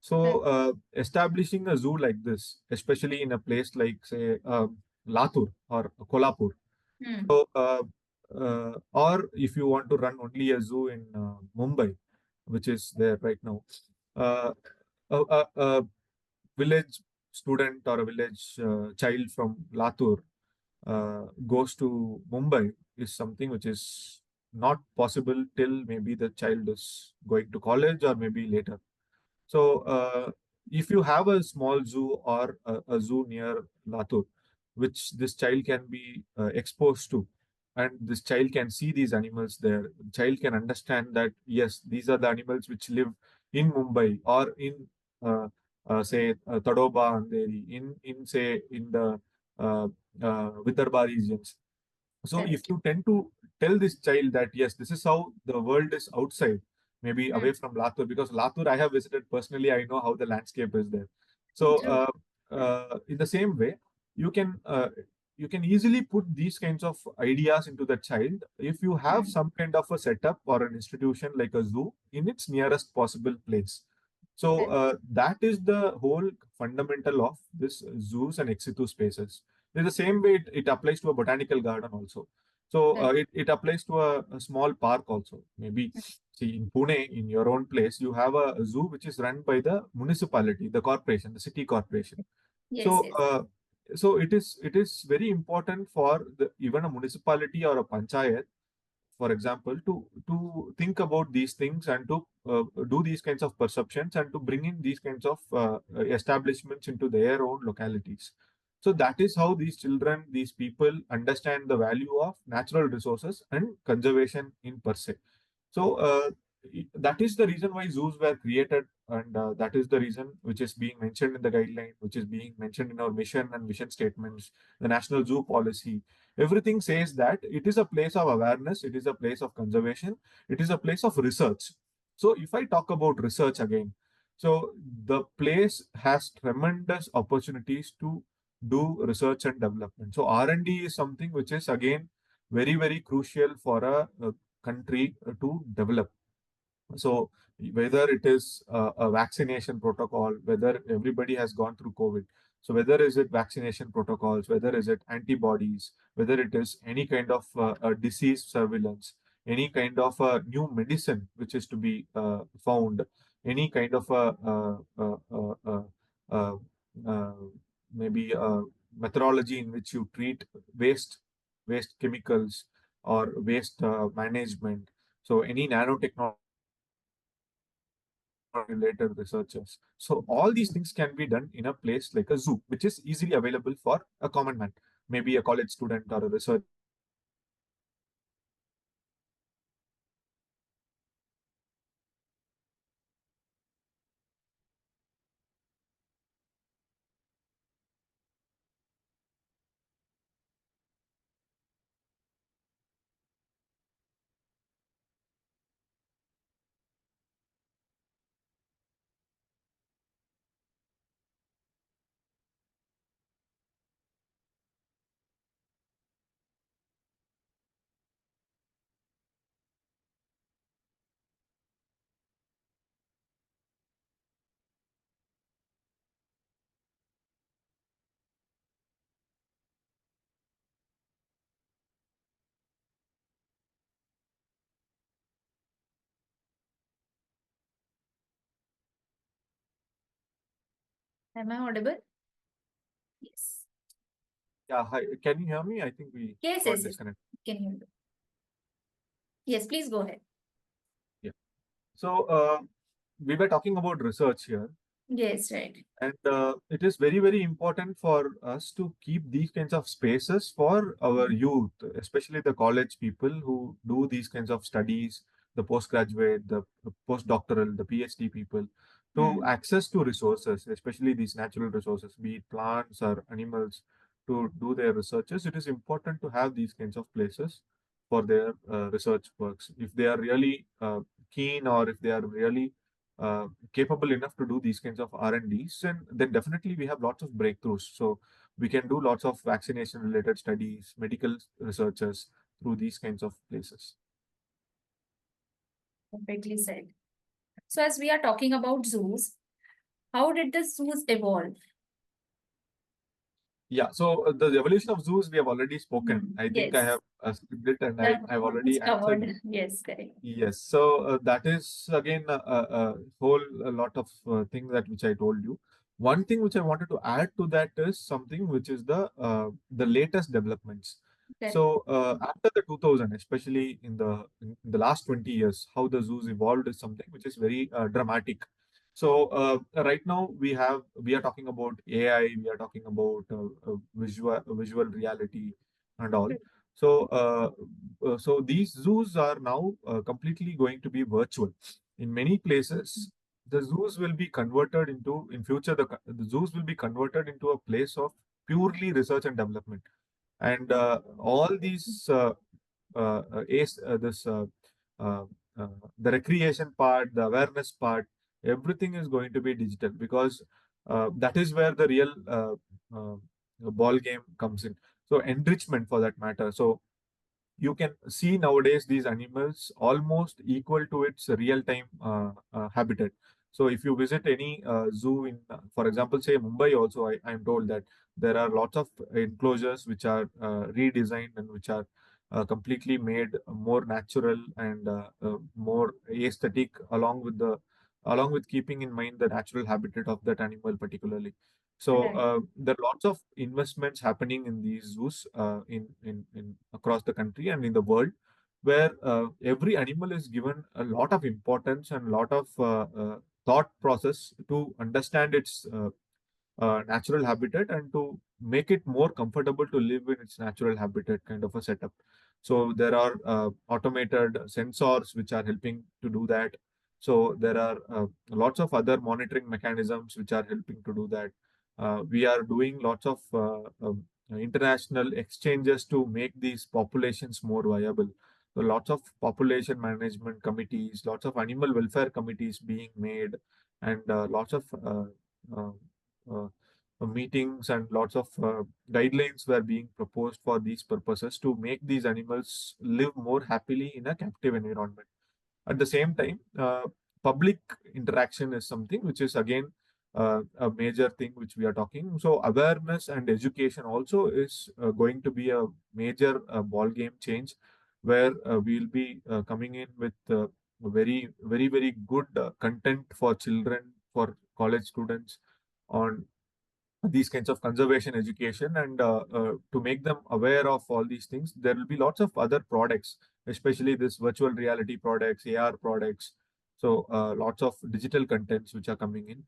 E: So establishing a zoo like this, especially in a place like say Latur or Kolhapur,
D: Hmm.
E: so or if you want to run only a zoo in Mumbai, which is there right now, uh, a village student or a village child from Latur goes to Mumbai is something which is not possible till maybe the child is going to college or maybe later. So, if you have a small zoo or a zoo near Latur, which this child can be exposed to, and this child can see these animals there, the child can understand that yes, these are the animals which live in Mumbai or in say Tadoba and in say in the uh, Vidarbha regions. So if
D: Correct.
E: you tend to tell this child that yes, this is how the world is outside, maybe
D: Hmm.
E: away from Latur, because Latur I have visited personally, I know how the landscape is there. So
D: True.
E: in the same way, you can uh, you can easily put these kinds of ideas into the child if you have
D: Hmm.
E: some kind of a setup or an institution like a zoo in its nearest possible place. So
D: Correct.
E: that is the whole fundamental of this zoos and ex-situ spaces. In the same way, it applies to a botanical garden also. So
D: Correct.
E: it applies to a small park also. Maybe see in Pune, in your own place, you have a zoo which is run by the municipality, the corporation, the city corporation.
D: Yes.
E: So
D: Yes.
E: it is very important for even a municipality or a panchayat, for example, to think about these things and to do these kinds of perceptions and to bring in these kinds of establishments into their own localities. So that is how these children, these people understand the value of natural resources and conservation in per se. So that is the reason why zoos were created, and that is the reason which is being mentioned in the guideline, which is being mentioned in our mission and vision statements, the national zoo policy. Everything says that it is a place of awareness, it is a place of conservation, it is a place of research. So if I talk about research again, so the place has tremendous opportunities to do research and development. So R&D is something which is again very very crucial for a country to develop. So whether it is a vaccination protocol, whether everybody has gone through COVID, so whether is it vaccination protocols, whether is it antibodies, whether it is any kind of a disease surveillance, any kind of a new medicine which is to be found, any kind of a uh, maybe a methodology in which you treat waste, waste chemicals or waste management. So any nanotechnology related researchers. So all these things can be done in a place like a zoo, which is easily available for a common man, maybe a college student or a researcher or a scientist. So
D: Am I audible? Yes.
E: yeah, hi, can you hear me? I think we
D: Yes.
E: got
D: Yes. Yes.
E: disconnected.
D: Can you hear me? Yes. Please go ahead.
E: Yeah. So we were talking about research here.
D: Yes, right.
E: And it is very, very important for us to keep these kinds of spaces for our youth, especially the college people who do these kinds of studies, the postgraduate, the postdoctoral, the PhD people, to
D: Hmm.
E: access to resources, especially these natural resources, be it plants or animals, to do their researches. It is important to have these kinds of places for their research works. If they are really keen, or if they are really capable enough to do these kinds of R&Ds, and then definitely we have lots of breakthroughs. So we can do lots of vaccination related studies, medical researches through these kinds of places.
D: Perfectly said. So, as we are talking about zoos, how did the zoos evolve?
E: Yeah, so the evolution of zoos we have already spoken. I think I
D: Yes,
E: have skipped it, and
D: that
E: I've
D: is
E: already answered
D: covered.
E: you.
D: Yes, correct.
E: Yes, so that is again a whole a lot of things that which I told you. One thing which I wanted to add to that is something which is the latest developments.
D: Correct.
E: So after the 2000, especially in the last 20 years, how the zoos evolved is something which is very dramatic. So right now we are talking about AI, we are talking about visual reality and all. So so these zoos are now completely going to be virtual. In many places, the zoos will be converted into, in future, the zoos will be converted into a place of purely research and development. And all these ace, this uh, uh, the recreation part, the awareness part, everything is going to be digital, because that is where the real ball game comes in. So enrichment, for that matter. So you can see nowadays these animals almost equal to its real time habitat. So if you visit any zoo in, for example, say Mumbai, also I'm told that there are lots of enclosures which are redesigned and which are completely made more natural and more aesthetic, along with keeping in mind the natural habitat of that animal particularly. So
D: Right.
E: there are lots of investments happening in these zoos in across the country and in the world, where every animal is given a lot of importance and a lot of thought process to understand its natural habitat, and to make it more comfortable to live in its natural habitat, kind of a setup. So there are automated sensors which are helping to do that. So there are lots of other monitoring mechanisms which are helping to do that. We are doing lots of international exchanges to make these populations more viable. So lots of population management committees, lots of animal welfare committees being made, and lots of uh, uh, meetings and lots of guidelines were being proposed for these purposes, to make these animals live more happily in a captive environment. At the same time, public interaction is something which is again a major thing which we are talking. So awareness and education also is going to be a major ball game change, where we'll be coming in with very, very, very good content for children, for college students, on these kinds of conservation education, and to make them aware of all these things. There will be lots of other products, especially this virtual reality products, AR products. So lots of digital contents which are coming in,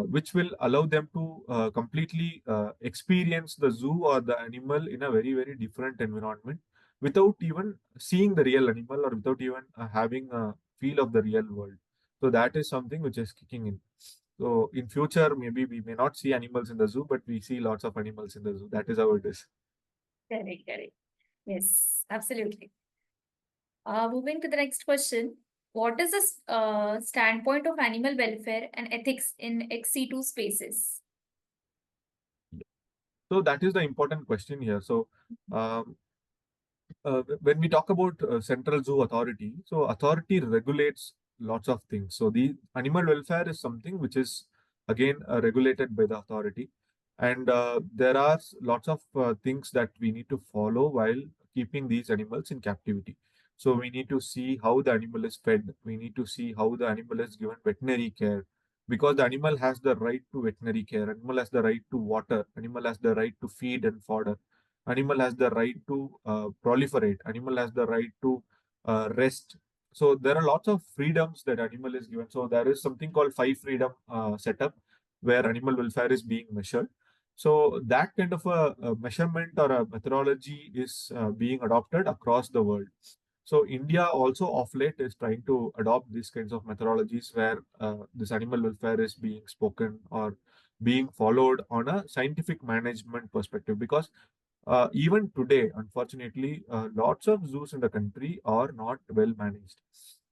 E: which will allow them to completely experience the zoo or the animal in a very, very different environment, without even seeing the real animal, or without even having a feel of the real world. So that is something which is kicking in. So in future, maybe we may not see animals in the zoo, but we see lots of animals in the zoo. That is how it is.
D: Correct, correct. Yes, absolutely. Moving to the next question. What is the standpoint of animal welfare and ethics in Ex-Situ spaces?
E: So that is the important question here. So um, when we talk about central zoo authority, so authority regulates lots of things. So the animal welfare is something which is again regulated by the authority, and there are lots of things that we need to follow while keeping these animals in captivity. So we need to see how the animal is fed, we need to see how the animal is given veterinary care, because the animal has the right to veterinary care, animal has the right to water, animal has the right to feed and fodder, animal has the right to proliferate, animal has the right to rest. So there are lots of freedoms that animal is given. So there is something called five freedom setup, where animal welfare is being measured. So that kind of a measurement or a methodology is being adopted across the world. So India also of late is trying to adopt these kinds of methodologies where this animal welfare is being spoken or being followed on a scientific management perspective. Because even today, unfortunately, lots of zoos in the country are not well managed.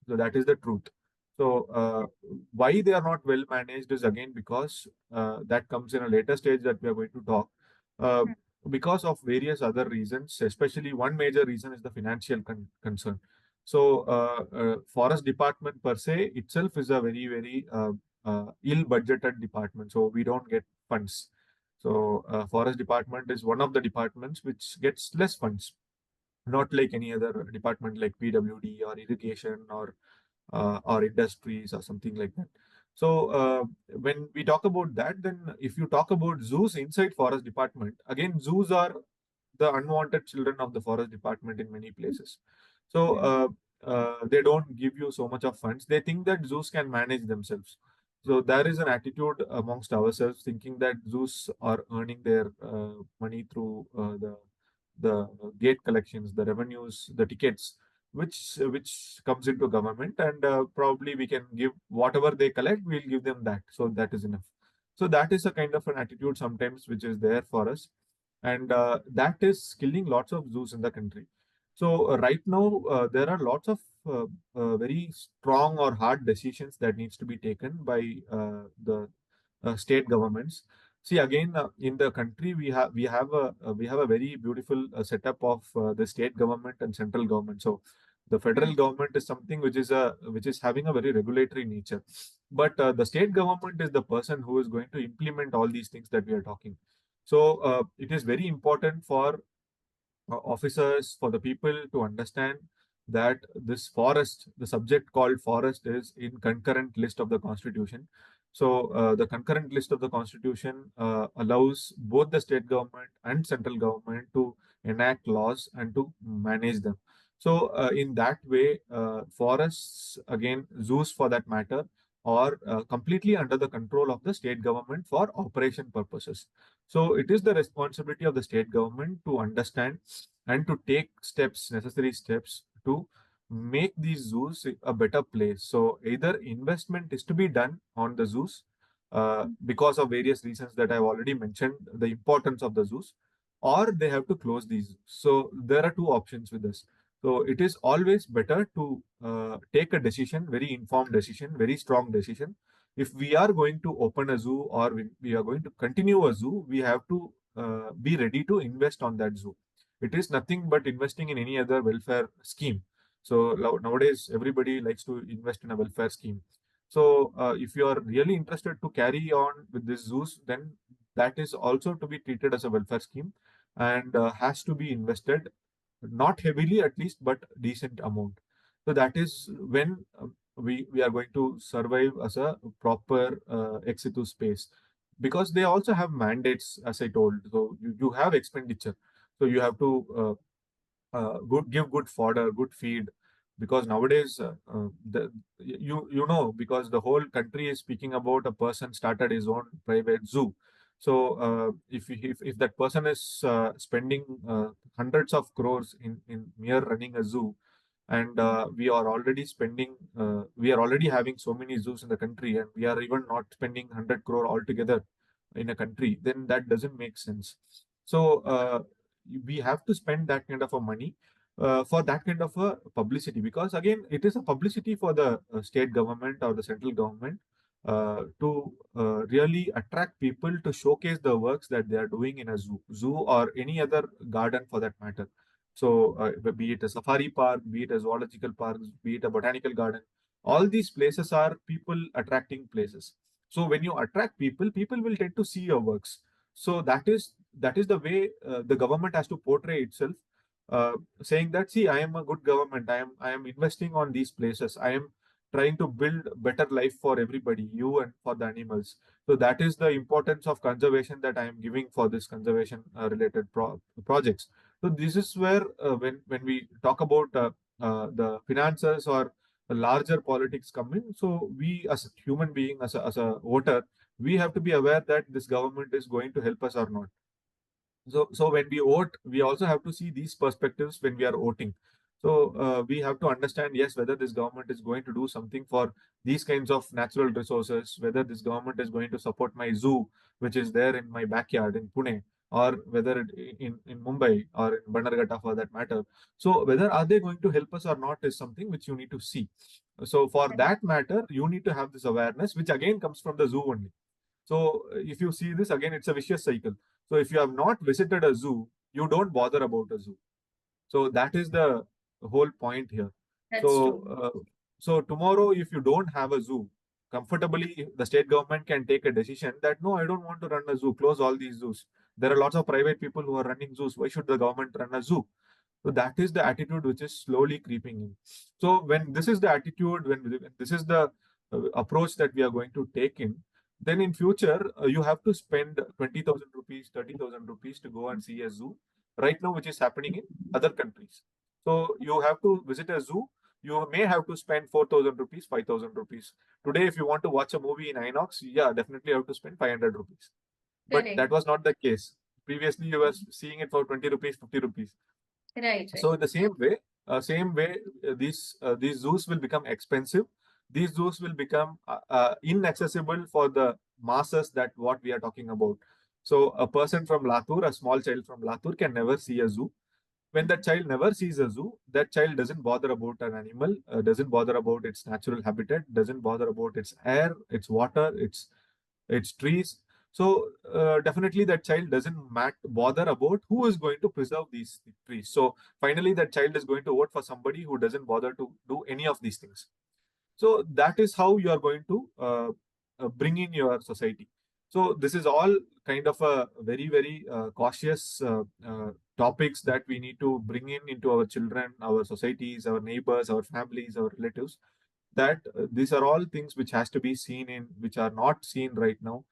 E: So that is the truth. So why they are not well managed is again because that comes in a later stage that we are going to talk. Uh, because of various other reasons, especially one major reason is the financial concern. So forest department per se itself is a very ill budgeted department. So we don't get funds. So forest department is one of the departments which gets less funds, not like any other department like PWD or irrigation or industries or something like that. So when we talk about that, then if you talk about zoos inside forest department, again zoos are the unwanted children of the forest department in many places. So they don't give you so much of funds. They think that zoos can manage themselves. So there is an attitude amongst ourselves thinking that zoos are earning their money through the gate collections, the revenues, the tickets, which comes into government, and probably we can give whatever they collect, we'll give them that. So that is enough. So that is a kind of an attitude sometimes which is there for us, and that is killing lots of zoos in the country. So right now there are lots of very strong or hard decisions that needs to be taken by the state governments. See, again, in the country, we have a very beautiful setup of the state government and central government. So, the federal government is something which is having a very regulatory nature, but the state government is the person who is going to implement all these things that we are talking. So, it is very important for officers, for the people to understand that this forest, the subject called forest, is in concurrent list of the constitution. So the concurrent list of the constitution allows both the state government and central government to enact laws and to manage them. So in that way, forests, again zoos for that matter, are completely under the control of the state government for operation purposes. So it is the responsibility of the state government to understand and to take steps, necessary steps to make these zoos a better place. So either investment is to be done on the zoos because of various reasons that I've already mentioned, the importance of the zoos, or they have to close these zoos. So there are two options with this. So it is always better to take a decision, very informed decision, very strong decision. If we are going to open a zoo or we are going to continue a zoo, we have to be ready to invest on that zoo. It is nothing but investing in any other welfare scheme. So nowadays, everybody likes to invest in a welfare scheme. So if you are really interested to carry on with this zoos, then that is also to be treated as a welfare scheme and has to be invested, not heavily at least, but decent amount. So that is when we are going to survive as a proper Ex-Situ space, because they also have mandates, as I told. So you have expenditure, so you have to give good fodder, good feed, because nowadays because the whole country is speaking about a person started his own private zoo. So if that person is spending hundreds of crores in mere running a zoo, and we are already having so many zoos in the country, and we are even not spending 100 crore altogether in a country, then that doesn't make sense. So we have to spend that kind of a money for that kind of a publicity, because again it is a publicity for the state government or the central government to really attract people to showcase the works that they are doing in a zoo or any other garden for that matter. So be it a safari park, be it a zoological park, be it a botanical garden, all these places are people attracting places. So when you attract people, people will tend to see your works. So that is the way the government has to portray itself, saying that, see, I am a good government. I am investing on these places. I am trying to build better life for everybody, you and for the animals. So that is the importance of conservation that I am giving for this conservation related projects. So this is where when we talk about the finances or the larger politics come in. So we as a human being, as a voter, we have to be aware that this government is going to help us or not. So when we vote, we also have to see these perspectives when we are voting. So we have to understand, yes, whether this government is going to do something for these kinds of natural resources, whether this government is going to support my zoo, which is there in my backyard in Pune, or whether in Mumbai or in Bannerughatta for that matter. So whether are they going to help us or not is something which you need to see. So for that matter, you need to have this awareness, which again comes from the zoo only. So if you see this again, it's a vicious cycle. So if you have not visited a zoo, you don't bother about a zoo. So that is the whole point here.
D: That's
E: So
D: true.
E: so tomorrow, if you don't have a zoo, comfortably the state government can take a decision that no, I don't want to run a zoo. Close all these zoos. There are lots of private people who are running zoos. Why should the government run a zoo? So that is the attitude which is slowly creeping in. So when this is the attitude, when this is the approach that we are going to take in, then in future you have to spend 20,000 rupees, 30,000 rupees to go and see a zoo. Right now, which is happening in other countries. So you have to visit a zoo. You may have to spend 4,000 rupees, 5,000 rupees. Today, if you want to watch a movie in INOX, yeah, definitely you have to spend 500 rupees. But
D: Correct.
E: that was not the case. Previously, you were seeing it for 20 rupees, 50 rupees.
D: Right.
E: So in the same way, these zoos will become expensive. These zoos will become inaccessible for the masses that what we are talking about. So a person from Latur, a small child from Latur, can never see a zoo. When that child never sees a zoo, that child doesn't bother about an animal, doesn't bother about its natural habitat, doesn't bother about its air, its water, its trees. So definitely that child doesn't bother about who is going to preserve these trees. So finally, that child is going to vote for somebody who doesn't bother to do any of these things. So that is how you are going to bring in your society. So this is all kind of a very cautious topics that we need to bring in into our children, our societies, our neighbors, our families, our relatives, that these are all things which has to be seen in, which are not seen right now.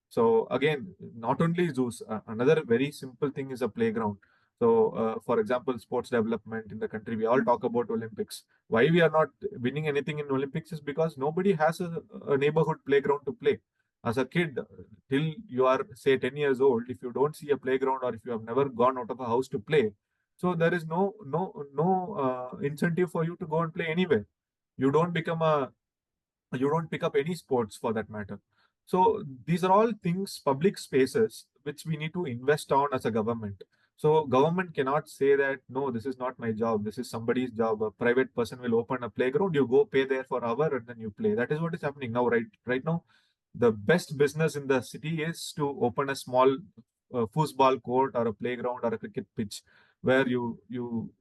E: So again, not only zoos, another very simple thing is a playground. So for example, sports development in the country, we all talk about Olympics. Why we are not winning anything in Olympics is because nobody has a neighborhood playground to play. As a kid, till you are say 10 years old, if you don't see a playground or if you have never gone out of a house to play, so there is no incentive for you to go and play anywhere. You don't become a you don't pick up any sports for that matter. So these are all things, public spaces, which we need to invest on as a government. So government cannot say that no, this is not my job, this is somebody's job. A private person will open a playground, you go pay there for hour and then you play. That is what is happening now. Right now, the best business in the city is to open a small foosball court or a playground or a cricket pitch, where you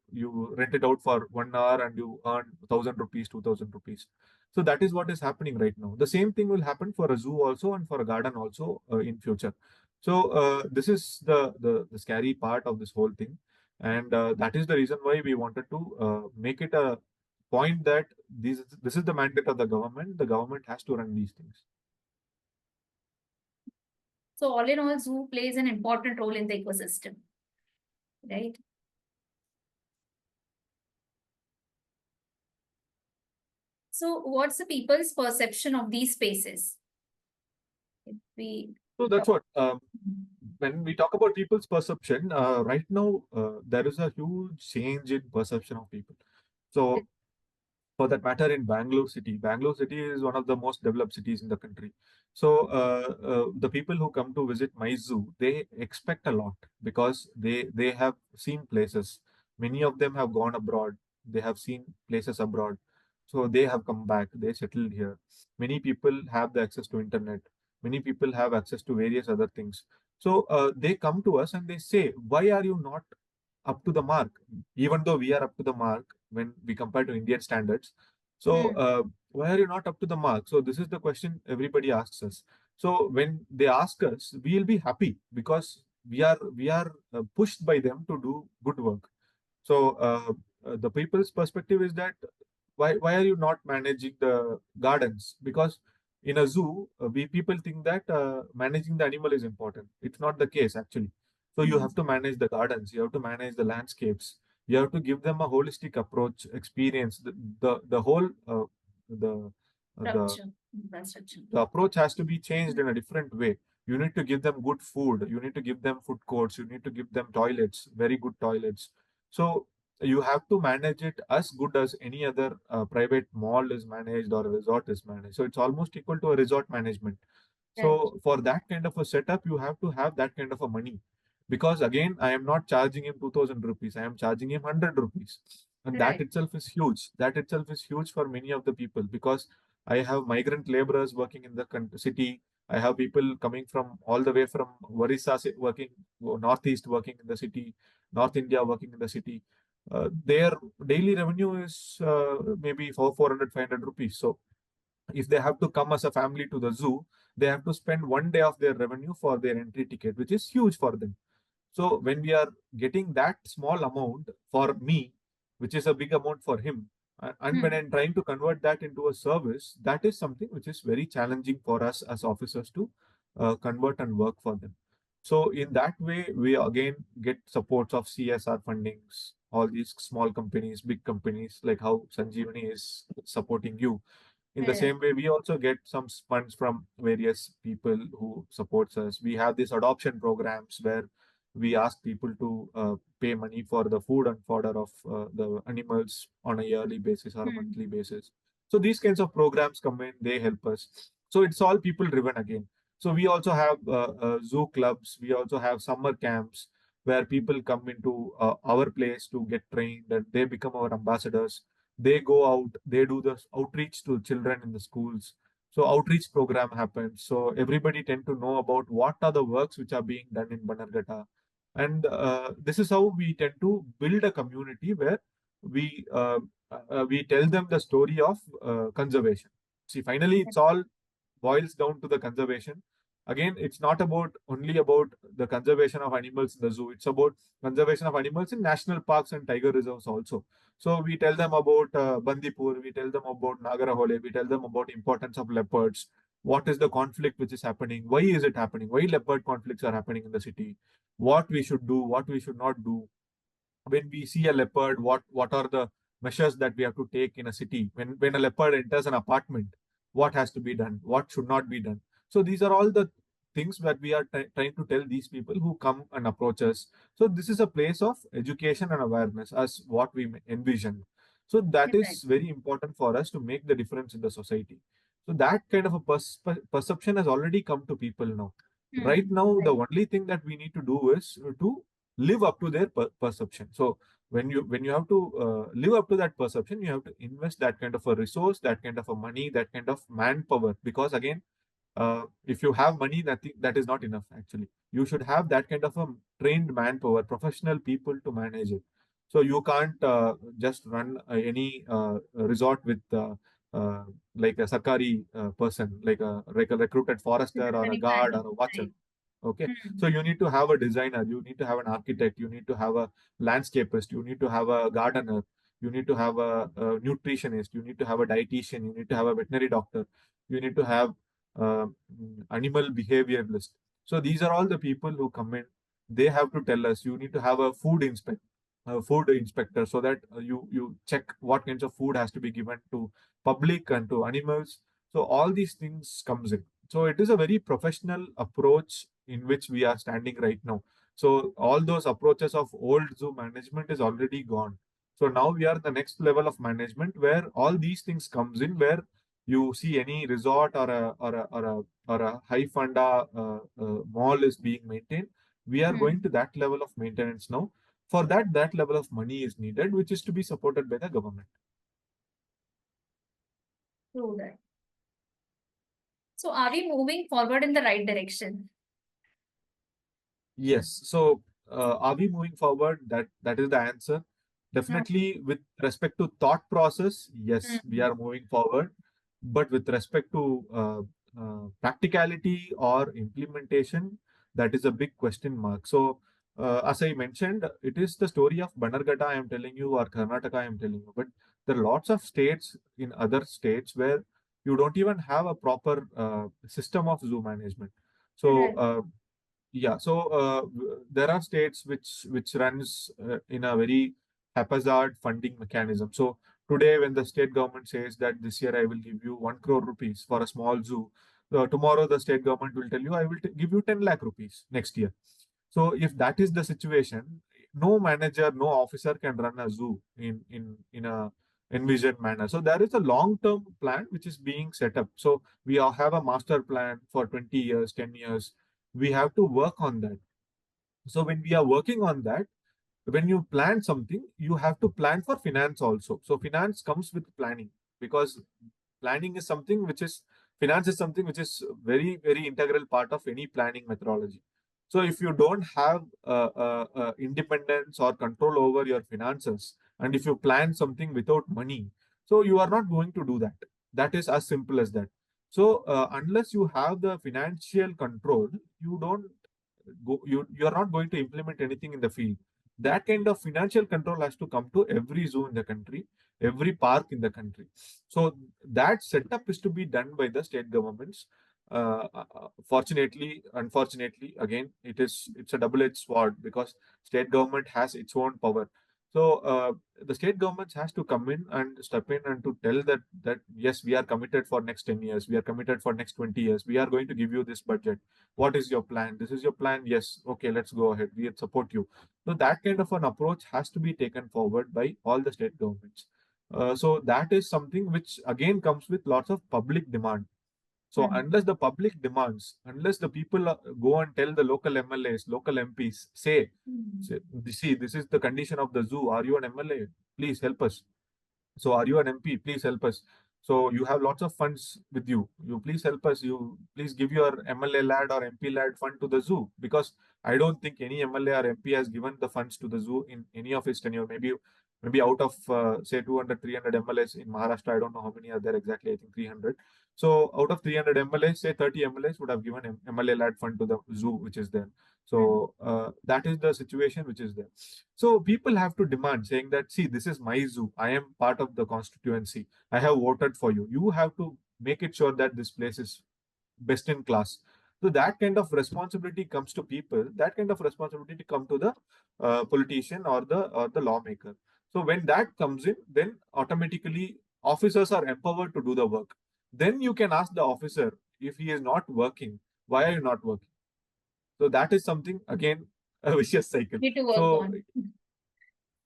E: rent it out for 1 hour and you earn 1,000 rupees, 2,000 rupees. So that is what is happening right now. The same thing will happen for a zoo also and for a garden also in future. So this is the scary part of this whole thing, and that is the reason why we wanted to make it a point that this is the mandate of the government. The government has to run these things.
D: So all in all, zoo plays an important role in the ecosystem, right? So what's the people's perception of these spaces? If we
E: So that's what when we talk about people's perception, right now there is a huge change in perception of people. So for that matter, in Bangalore City is one of the most developed cities in the country. So the people who come to visit my zoo, they expect a lot because they have seen places. Many of them have gone abroad. They have seen places abroad. So they have come back. They settled here. Many people have the access to internet. Many people have access to various other things. So they come to us and they say, "Why are you not up to the mark, even though we are up to the mark when we compare to Indian standards? So, why are you not up to the mark?" So, this is the question everybody asks us. So, when they ask us, we'll be happy because we are pushed by them to do good work. So, the people's perspective is that why are you not managing the gardens? Because in a zoo, we people think that managing the animal is important. It's not the case actually. So you have to manage the gardens, you have to manage the landscapes, you have to give them a holistic approach, experience, the whole the
D: structure. Infrastructure.
E: The approach has to be changed in a different way. You need to give them good food, you need to give them food courts, you need to give them toilets, very good toilets. So you have to manage it as good as any other private mall is managed or a resort is managed. So it's almost equal to a resort management.
D: Right.
E: So for that kind of a setup, you have to have that kind of a money. Because again, I am not charging him 2000 rupees, I am charging him 100 rupees. And that
D: Right.
E: itself is huge. That itself is huge for many of the people, because I have migrant laborers working in the city. I have people coming from all the way from Orissa working, northeast working in the city, North India working in the city. Their daily revenue is maybe 400, 500 rupees. So if they have to come as a family to the zoo, they have to spend one day of their revenue for their entry ticket, which is huge for them. So when we are getting that small amount for me, which is a big amount for him, and when
D: Hmm.
E: I'm trying to convert that into a service, that is something which is very challenging for us as officers to convert and work for them. So in that way, we again get supports of CSR fundings, all these small companies, big companies, like how Sanjeevani is supporting you. In the
D: Right.
E: same way, we also get some funds from various people who supports us. We have these adoption programs where we ask people to pay money for the food and fodder of the animals on a yearly basis or a
D: Hmm.
E: monthly basis. So these kinds of programs come in, they help us. So it's all people driven again. So we also have zoo clubs, we also have summer camps where people come into our place to get trained and they become our ambassadors. They go out, they do the outreach to children in the schools. So outreach program happens, so everybody tend to know about what are the works which are being done in Bannerughatta. And this is how we tend to build a community where we tell them the story of conservation. See, finally it's all boils down to the conservation. Again, it's not about only about the conservation of animals in the zoo, it's about conservation of animals in national parks and tiger reserves also. So we tell them about Bandipur, we tell them about Nagarahole, we tell them about importance of leopards, what is the conflict which is happening, why is it happening, why leopard conflicts are happening in the city, what we should do, what we should not do. When we see a leopard, what are the measures that we have to take in a city? When a leopard enters an apartment, what has to be done? What should not be done? So these are all the things that we are trying to tell these people who come and approach us. So this is a place of education and awareness as what we envision. So that
D: Right.
E: is very important for us to make the difference in the society. So that kind of a perception has already come to people now. Right
D: Hmm.
E: now, the
D: Right.
E: only thing that we need to do is to live up to their perception. So when you have to live up to that perception, you have to invest that kind of a resource, that kind of a money, that kind of manpower. Because again, if you have money, that is not enough. Actually, you should have that kind of a trained manpower, professional people to manage it. So you can't just run any resort with uh, like a sarkari person, like a recruited
D: With
E: forester
D: a
E: or a
D: very
E: guard or
D: manual.
E: a watcher.
D: Right.
E: Okay,
D: Hmm.
E: so you need to have a designer, you need to have an architect, you need to have a landscapist, you need to have a gardener, you need to have a nutritionist, you need to have a dietitian, you need to have a veterinary doctor, you need to have animal behavioralist. So these are all the people who come in. They have to tell us. You need to have a food inspector, so that you check what kinds of food has to be given to public and to animals. So all these things comes in. So it is a very professional approach in which we are standing right now. So all those approaches of old zoo management is already gone. So now we are the next level of management where all these things comes in, where you see any resort or a high funda mall is being maintained. We are going
D: Hmm.
E: to that level of maintenance now. For that level of money is needed, which is to be supported by the government.
D: True that. So are we moving forward in the right direction?
E: Yes. So, are we moving forward? That is the answer.
D: No.
E: Definitely, with respect to thought process, yes, we
D: Hmm.
E: are moving forward. But with respect to practicality or implementation, that is a big question mark. So, as I mentioned, it is the story of Bannerughatta I am telling you, or Karnataka I am telling you. But there are lots of states in other states where you don't even have a proper system of zoo management. So,
D: Right.
E: yeah, so there are states which runs in a very haphazard funding mechanism. So Today, when the state government says that this year I will give you 1 crore rupees for a small zoo, tomorrow the state government will tell you I will give you 10 lakh rupees next year. So if that is the situation, no manager, no officer can run a zoo in a envisioned manner. So there is a long-term plan which is being set up. So we all have a master plan for 20 years, 10 years. We have to work on that. So when we are working on that, when you plan something, you have to plan for finance also. So finance comes with planning, because planning is something which is finance is something which is very, very integral part of any planning methodology. So if you don't have independence or control over your finances, and if you plan something without money, so you are not going to do that. That is as simple as that. So unless you have the financial control, you don't you are not going to implement anything in the field. That kind of financial control has to come to every zoo in the country, every park in the country. So that setup is to be done by the state governments. Fortunately, unfortunately, again, it's a double-edged sword, because state government has its own power. So the state governments has to come in and step in and to tell that yes, we are committed for next 10 years, we are committed for next 20 years, we are going to give you this budget. What is your plan? This is your plan. Yes, okay, let's go ahead, we support you. So that kind of an approach has to be taken forward by all the state governments. So that is something which again comes with lots of public demand. So unless the public demands, unless the people go and tell the local MLAs, local MPs, say, see, this is the condition of the zoo. Are you an MLA? Please help us. So are you an MP? Please help us. So you have lots of funds with you. You please help us. You please give your MLA lad or MP lad fund to the zoo, because I don't think any MLA or MP has given the funds to the zoo in any of his tenure. Maybe out of say 200, 300 MLAs in Maharashtra, I don't know how many are there exactly. I think 300. So out of 300 MLAs, say 30 MLAs would have given MLA lad fund to the zoo, which is there. So that is the situation which is there. So people have to demand, saying that, see, this is my zoo. I am part of the constituency. I have voted for you. You have to make it sure that this place is best in class. So that kind of responsibility comes to people. That kind of responsibility come to the politician or the lawmaker. So when that comes in, then automatically officers are empowered to do the work. Then you can ask the officer, if he is not working, why are you not working? So that is something, again, a vicious cycle.
D: Need to work
E: So
D: on.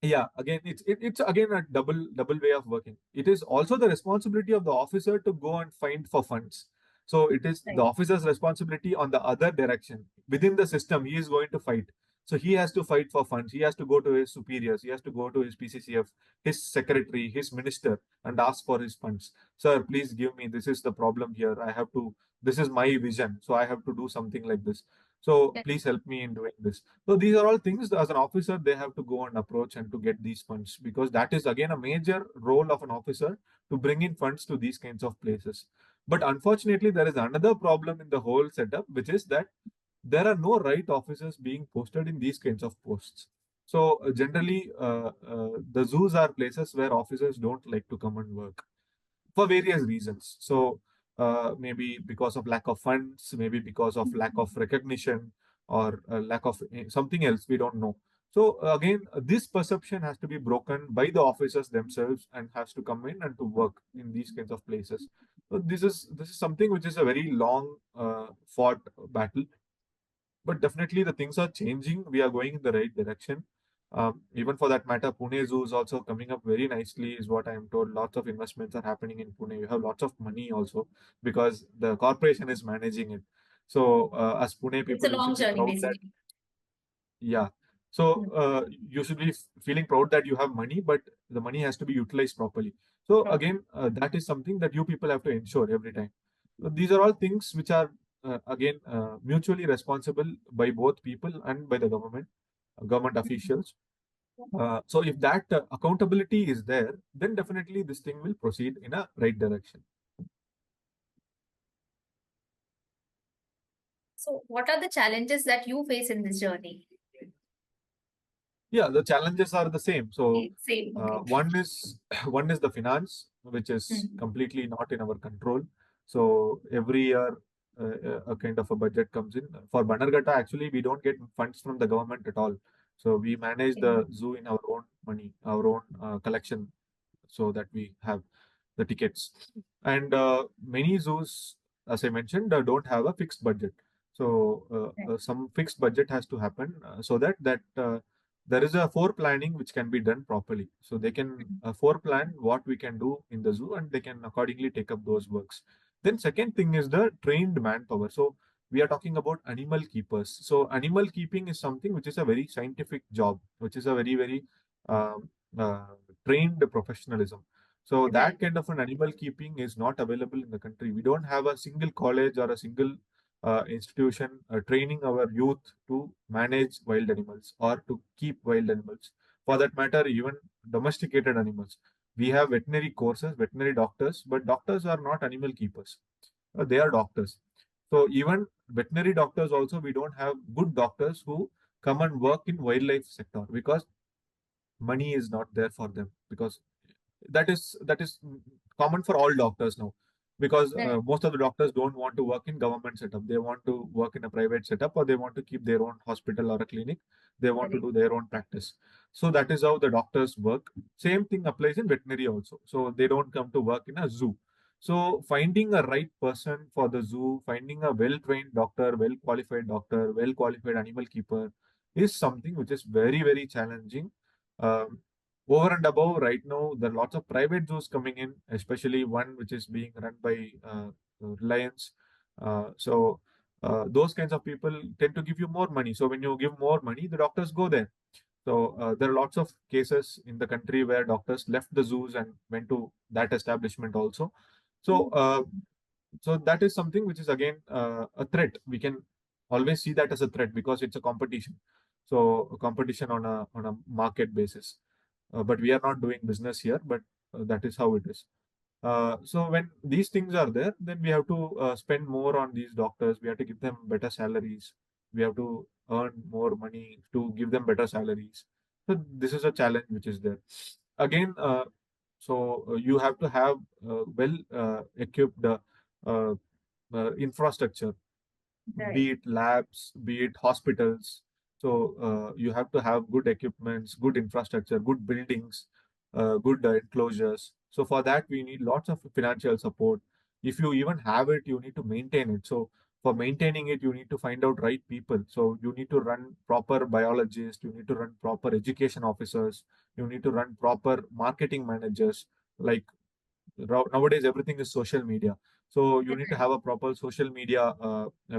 E: yeah, again, it's again a double way of working. It is also the responsibility of the officer to go and find for funds. So it is the
D: Right.
E: officer's responsibility on the other direction. Within the system, he is going to fight. So he has to fight for funds. He has to go to his superiors. He has to go to his PCCF, his secretary, his minister, and ask for his funds. Sir, please give me. This is the problem here. I have to. This is my vision. So I have to do something like this. So
D: Yeah.
E: please help me in doing this. So these are all things that as an officer they have to go and approach and to get these funds, because that is again a major role of an officer, to bring in funds to these kinds of places. But unfortunately, there is another problem in the whole setup, which is that there are no right officers being posted in these kinds of posts. So generally, the zoos are places where officers don't like to come and work for various reasons. So maybe because of lack of funds, maybe because of lack of recognition, or lack of something else, we don't know. So again, this perception has to be broken by the officers themselves, and has to come in and to work in these kinds of places. So this is something which is a very long fought battle, but definitely the things are changing. We are going in the right direction. Even for that matter, Pune Zoo is also coming up very nicely, is what I am told. Lots of investments are happening in Pune. You have lots of money also, because the corporation is managing it. So, as Pune
D: It's a
E: people, you
D: long
E: should be
D: journey,
E: proud that,
D: basically.
E: yeah. So,
D: Mm.
E: you should be feeling proud that you have money, but the money has to be utilized properly. So,
D: Proper.
E: again, that is something that you people have to ensure every time. So these are all things which are, again, mutually responsible by both people and by the government officials. So if that accountability is there, then definitely this thing will proceed in a right direction.
D: So, what are the challenges that you face in this journey?
E: Yeah, the challenges are the same. So
D: Same. Okay.
E: one is one is the finance, which is
D: Mm.
E: completely not in our control. So every year, a kind of a budget comes in. For Bannerughatta, actually, we don't get funds from the government at all. So we manage
D: Okay.
E: the zoo in our own money, our own collection. so that we have the tickets. And many zoos, as I mentioned, don't have a fixed budget. So some fixed budget has to happen so that there is a planning which can be done properly. So they can plan what we can do in the zoo, and they can accordingly take up those works. Then second thing is the trained manpower. So we are talking about animal keepers. So animal keeping is something which is a very scientific job, which is a very um, uh, trained professionalism. So that kind of an animal keeping is not available in the country. We don't have a single college or a single institution training our youth to manage wild animals or to keep wild animals. For that matter, even domesticated animals. We have veterinary courses, veterinary doctors, but doctors are not animal keepers. They are doctors. So even veterinary doctors also, we don't have good doctors who come and work in wildlife sector because money is not there for them, because that is common for all doctors now, because
D: Right.
E: most of the doctors don't want to work in government setup. They want to work in a private setup, or they want to keep their own hospital or a clinic. They want to
D: Correct.
E: do their own practice. So that is how the doctors work. Same thing applies in veterinary also. So they don't come to work in a zoo. So finding a right person for the zoo, finding a well-trained doctor, well-qualified doctor, well-qualified animal keeper is something which is very challenging. Um, Over and above, right now, there are lots of private zoos coming in, especially one which is being run by Reliance. Those kinds of people tend to give you more money. So when you give more money, the doctors go there. So there are lots of cases in the country where doctors left the zoos and went to that establishment also. So that is something which is again a threat. We can always see that as a threat because it's a competition. So a competition on a market basis. But we are not doing business here, but that is how it is. So when these things are there, then we have to spend more on these doctors. We have to give them better salaries. We have to earn more money to give them better salaries. So this is a challenge which is there. Again, you have to have well equipped uh, infrastructure,
D: Right.
E: be it labs, be it hospitals. So you have to have good equipments, good infrastructure, good buildings, good enclosures. So for that, we need lots of financial support. If you even have it, you need to maintain it. So for maintaining it, you need to find out right people. So you need to run proper biologists, you need to run proper education officers, you need to run proper marketing managers. Like nowadays everything is social media, so you need to have a proper social media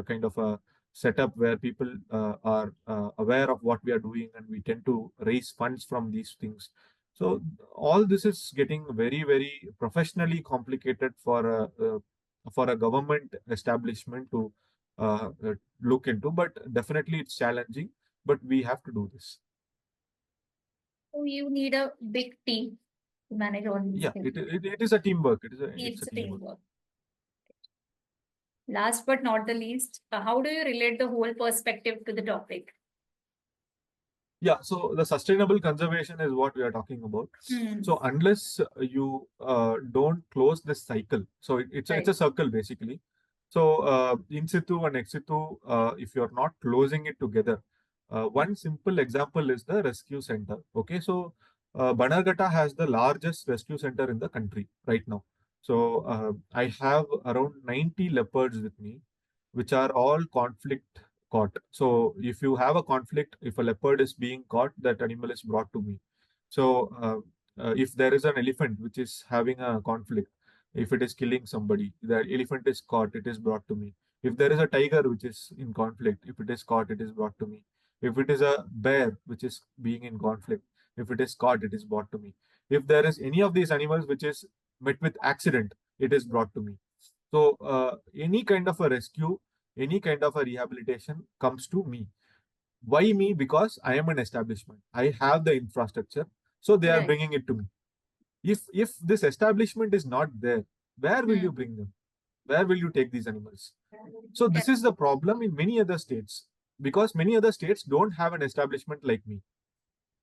E: kind of a setup where people are aware of what we are doing, and we tend to raise funds from these things. So all this is getting very professionally complicated for a government establishment to look into, but definitely it's challenging, but we have to do this.
D: So you need a big team to manage all these
E: Yeah,
D: things.
E: it is a teamwork. It's
D: It's
E: a
D: a
E: teamwork.
D: teamwork. Last but not the least, how do you relate the whole perspective to the topic?
E: Yeah, so the sustainable conservation is what we are talking about.
D: Hmm.
E: So unless you don't close this cycle, so it's a
D: Right.
E: circle basically. So in situ and ex situ, if you're not closing it together, one simple example is the rescue center. Okay, so Bannerughatta has the largest rescue center in the country right now. So I have around 90 leopards with me, which are all conflict caught. So if you have a conflict, if a leopard is being caught, that animal is brought to me. So if there is an elephant which is having a conflict, if it is killing somebody, the elephant is caught, it is brought to me. If there is a tiger which is in conflict, if it is caught, it is brought to me. If it is a bear which is being in conflict, if it is caught, it is brought to me. If there is any of these animals which is met with accident, it is brought to me. So any kind of a rescue, any kind of a rehabilitation comes to me. Why me? Because I am an establishment. I have the infrastructure, so they are
D: Right.
E: bringing it to me. If this establishment is not there, where will
D: Hmm.
E: you bring them? Where will you take these animals? So
D: Yeah.
E: this is the problem in many other states, because many other states don't have an establishment like me.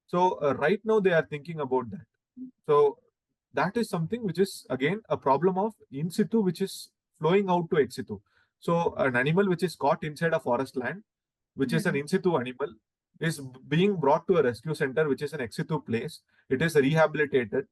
E: So right now they are thinking about that. So that is something which is again a problem of in situ, which is flowing out to ex situ. So an animal which is caught inside a forest land, which is an
D: Hmm.
E: in situ animal, is being brought to a rescue center, which is an ex situ place. It is rehabilitated.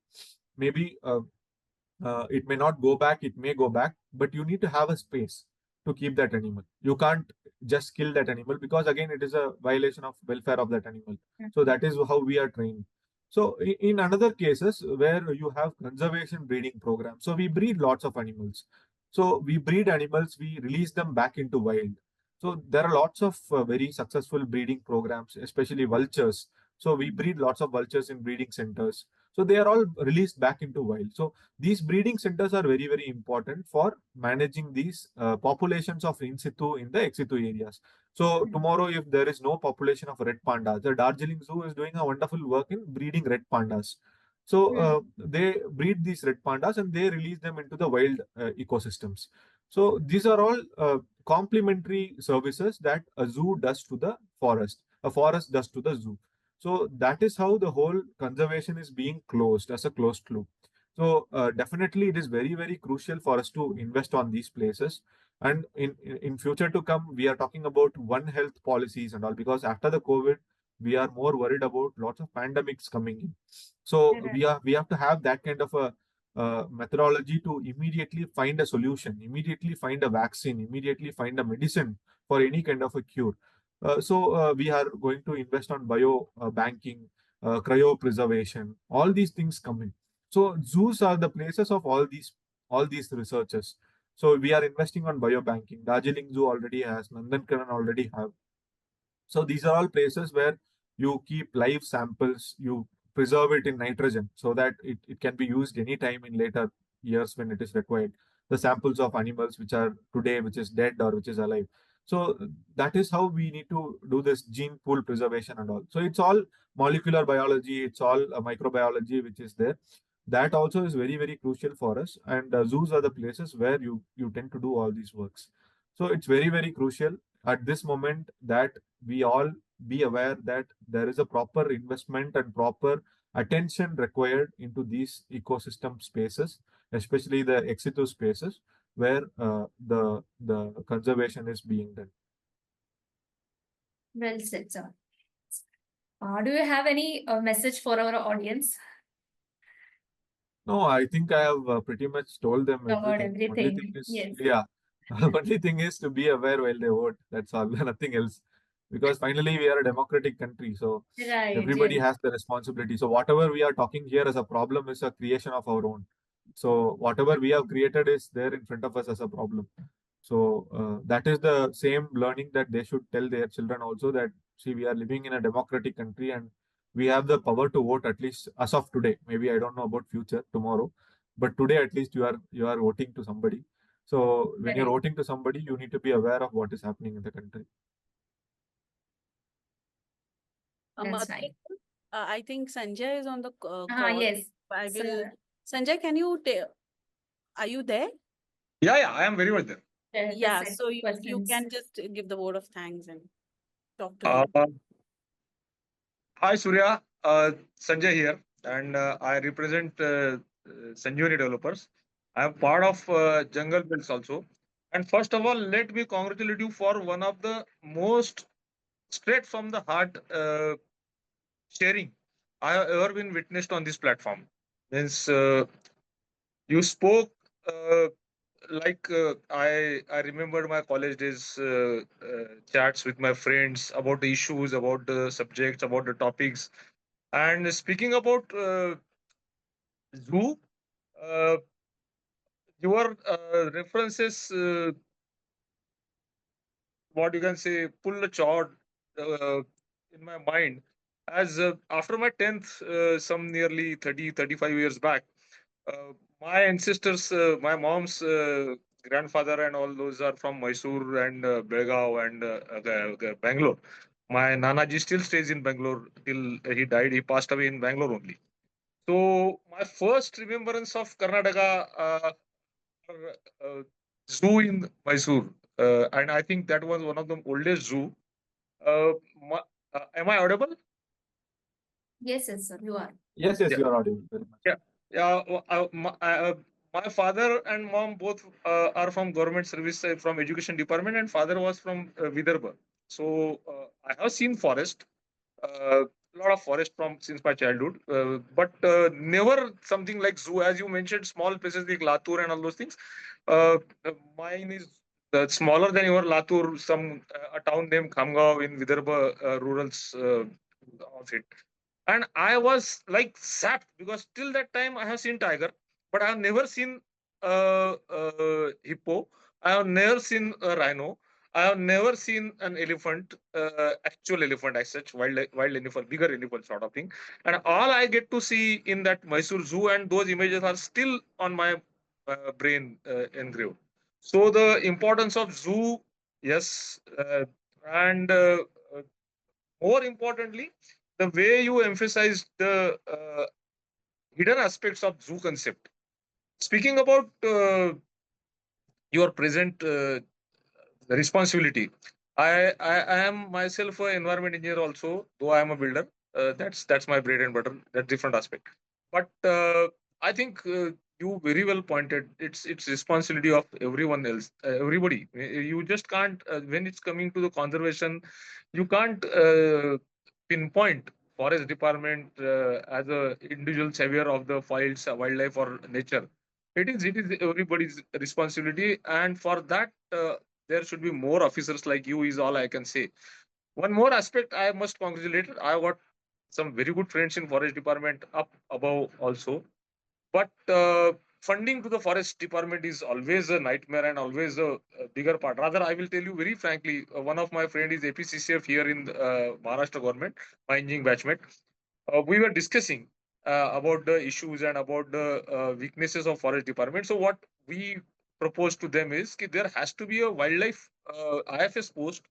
E: maybe it may not go back, it may go back, but you need to have a space to keep that animal. You can't just kill that animal, because again it is a violation of welfare of that animal. So that is how we are trained. So in another cases where you have conservation breeding programs, so we breed lots of animals. So we breed animals, we release them back into wild. So there are lots of very successful breeding programs, especially vultures. So we breed lots of vultures in breeding centers. So they are all released back into wild. So these breeding centers are very, very important for managing these populations of in situ in the ex situ areas. So tomorrow, if there is no population of red pandas, the Darjeeling Zoo is doing a wonderful work in breeding red pandas. So they breed these red pandas and they release them into the wild ecosystems. So these are all complementary services that a zoo does to the forest, a forest does to the zoo. So that is how the whole conservation is being closed as a closed loop. So definitely, it is very, very crucial for us to invest on these places. And in future to come, we are talking about One Health policies and all, because after the COVID, we are more worried about lots of pandemics coming in. So we have to have that kind of a methodology to immediately find a solution, immediately find a vaccine, immediately find a medicine for any kind of a cure. So we are going to invest on bio banking, cryopreservation, all these things come in. So zoos are the places of all these researchers. So we are investing on biobanking. Darjeeling Zoo already has, Nandankaran already have. So these are all places where you keep live samples, you preserve it in nitrogen so that it can be used anytime in later years when it is required. The samples of animals which are today, which is dead or which is alive. So that is how we need to do this gene pool preservation and all. So it's all molecular biology, it's all microbiology which is there. That also is very, very crucial for us. And zoos are the places where you tend to do all these works. So it's very, very crucial at this moment that we all be aware that there is a proper investment and proper attention required into these ecosystem spaces, especially the ex situ spaces where the conservation is being done.
D: Well said, sir. Do you have any message for our audience?
E: No, I think I have pretty much told them
D: Covered
E: everything. Only thing
D: everything.
E: is,
D: Yes.
E: yeah, only thing is to be aware while they vote. That's all, nothing else. Because finally, we are a democratic country, so
D: Right.
E: everybody
D: Yes.
E: has the responsibility. So whatever we are talking here as a problem is a creation of our own. So whatever we have created is there in front of us as a problem. So that is the same learning that they should tell their children also, that see, we are living in a democratic country and we have the power to vote, at least as of today. Maybe I don't know about future tomorrow, but today at least you are voting to somebody. So when you're
D: Correct.
E: voting to somebody, you need to be aware of what is happening in the country.
D: That's right.
C: I think Sanjay is on the call.
D: Yes.
C: I will.
D: Sir,
C: Sanjay, can you are you there?
F: Yeah, I am very well there.
C: Yeah,
D: just
C: so you
D: questions.
C: can just give the word of thanks and talk to
F: Uh,
C: him.
F: Hi, Surya. Sanjay here, and I represent Sanjeevani Developers. I am part of Jungle Bells also. And first of all, let me congratulate you for one of the most straight from the heart sharing I have ever been witnessed on this platform. Means you spoke I remember my college days chats with my friends about the issues, about the subjects, about the topics. And speaking about zoo, uh, your references, what you can say, pull a chord in my mind. As after my 10th, some nearly 35 years back, uh, my ancestors, my mom's grandfather, and all those are from Mysore and Belgaum and Bangalore. My Nanaji still stays in Bangalore till he died. He passed away in Bangalore only. So my first remembrance of Karnataka uh, zoo in Mysore, and I think that was one of the oldest zoo. Uh, ma- am I audible?
D: Yes, sir, you are.
E: Yes,
F: Yeah,
E: yes, you are audible very much.
F: yeah, yeah. My father and mom both are from government service, from education department, and father was from Vidarbha. So I have seen forest, uh, lot of forest from since my childhood, but never something like zoo, as you mentioned, small places like Latur and all those things. Uh, Mine is smaller than your Latur, some a town named Khamgaon in Vidarbha, rurals of it. And I was like zapped because till that time I have seen tiger, but I have never seen hippo. I have never seen a rhino. I have never seen an elephant, actual elephant as such, wild elephant, bigger elephant sort of thing. And all I get to see in that Mysore Zoo, and those images are still on my brain engraved. So the importance of zoo, yes, and more importantly, the way you emphasized the hidden aspects of zoo concept. Speaking about your present responsibility, I am myself an environment engineer also, though I am a builder. That's my bread and butter. That's different aspect. But I think you very well pointed. It's responsibility of everyone else, everybody. You just can't when it's coming to the conservation, you can't pinpoint forest department as a individual savior of the fields, wildlife, or nature. It is everybody's responsibility, and for that there should be more officers like you. Is all I can say. One more aspect I must congratulate. I got some very good friends in forest department up above also, but funding to the forest department is always a nightmare and always a bigger part. Rather, I will tell you very frankly, one of my friend is APCCF here in Maharashtra government, my engineering batchmate. We were discussing about the issues and about the weaknesses of forest department. So what we propose to them is that there has to be a wildlife IFS post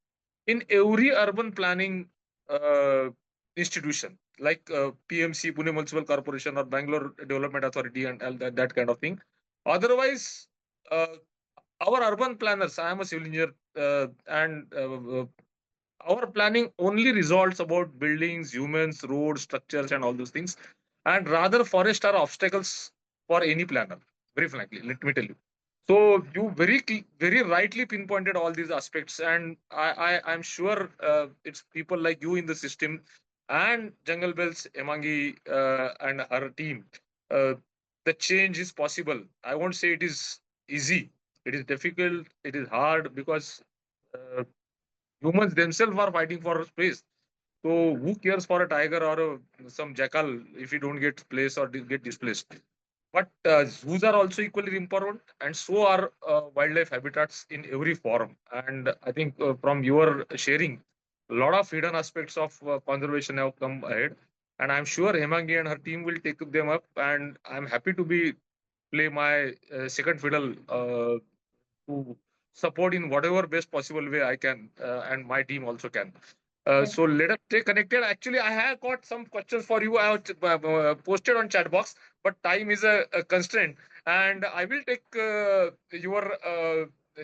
F: in every urban planning uh, institution like PMC, Pune Municipal Corporation, or Bangalore Development Authority, and that kind of thing. Otherwise, uh, our urban planners, I am a civil engineer, and our planning only resolves about buildings, humans, roads, structures, and all those things. And rather, forests are obstacles for any planner. Very frankly, let me tell you. So you very rightly pinpointed all these aspects, and I'm sure it's people like you in the system and Jungle Bells, Emangi, and her team. Uh, the change is possible. I won't say it is easy. It is difficult. It is hard because uh, humans themselves are fighting for space. So who cares for a tiger or some jackal if you don't get place or get displaced? But zoos are also equally important, and so are wildlife habitats in every form. And I think from your sharing, a lot of hidden aspects of conservation have come ahead. And I'm sure Hemangi and her team will take them up. And I'm happy to be play my second fiddle to support in whatever best possible way I can, and my team also can. So let us stay connected. Actually, I have got some questions for you. I have posted on chat box, but time is a constraint, and I will take your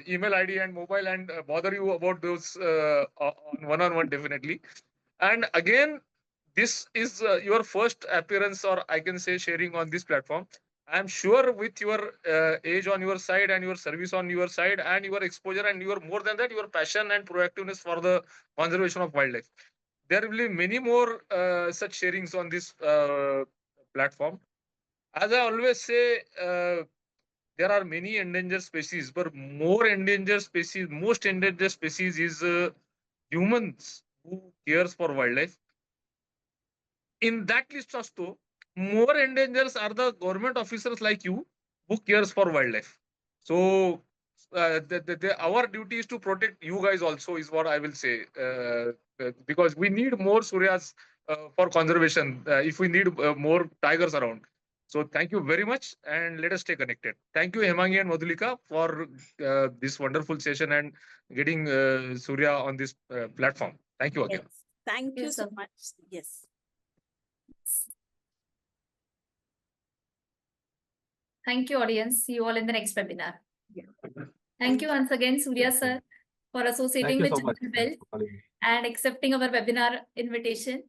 F: email ID and mobile and bother you about those on one-on-one definitely. And again, this is your first appearance, or I can say sharing on this platform. I'm sure with your age on your side and your service on your side and your exposure and your more than that, your passion and proactiveness for the conservation of wildlife. There will be many more such sharings on this platform. As I always say, there are many endangered species, but most endangered species is humans who cares for wildlife. In that list also, more endangers are the government officers like you who cares for wildlife. So our duty is to protect you guys also is what I will say, because we need more Suryas for conservation if we need more tigers around. So thank you very much, and let us stay connected. Thank you, Hemangi and Madhulika, for this wonderful session and getting Surya on this platform. Thank you again.
C: Yes. Thank you
D: Yes,
C: so
D: sir.
C: much. Yes.
D: Thank you, audience. See you all in the next webinar.
C: Yeah.
D: Thank you once again, Surya sir, for associating
E: Thank you
D: with
E: so much.
D: Jungle
E: Thanks
D: Bells
E: for calling me.
D: and accepting our webinar invitation.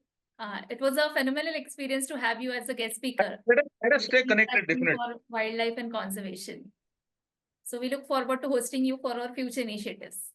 D: It was a phenomenal experience to have you as a guest speaker.
F: Let us stay connected,
D: Passion
F: definitely.
D: for wildlife and conservation. So we look forward to hosting you for our future initiatives.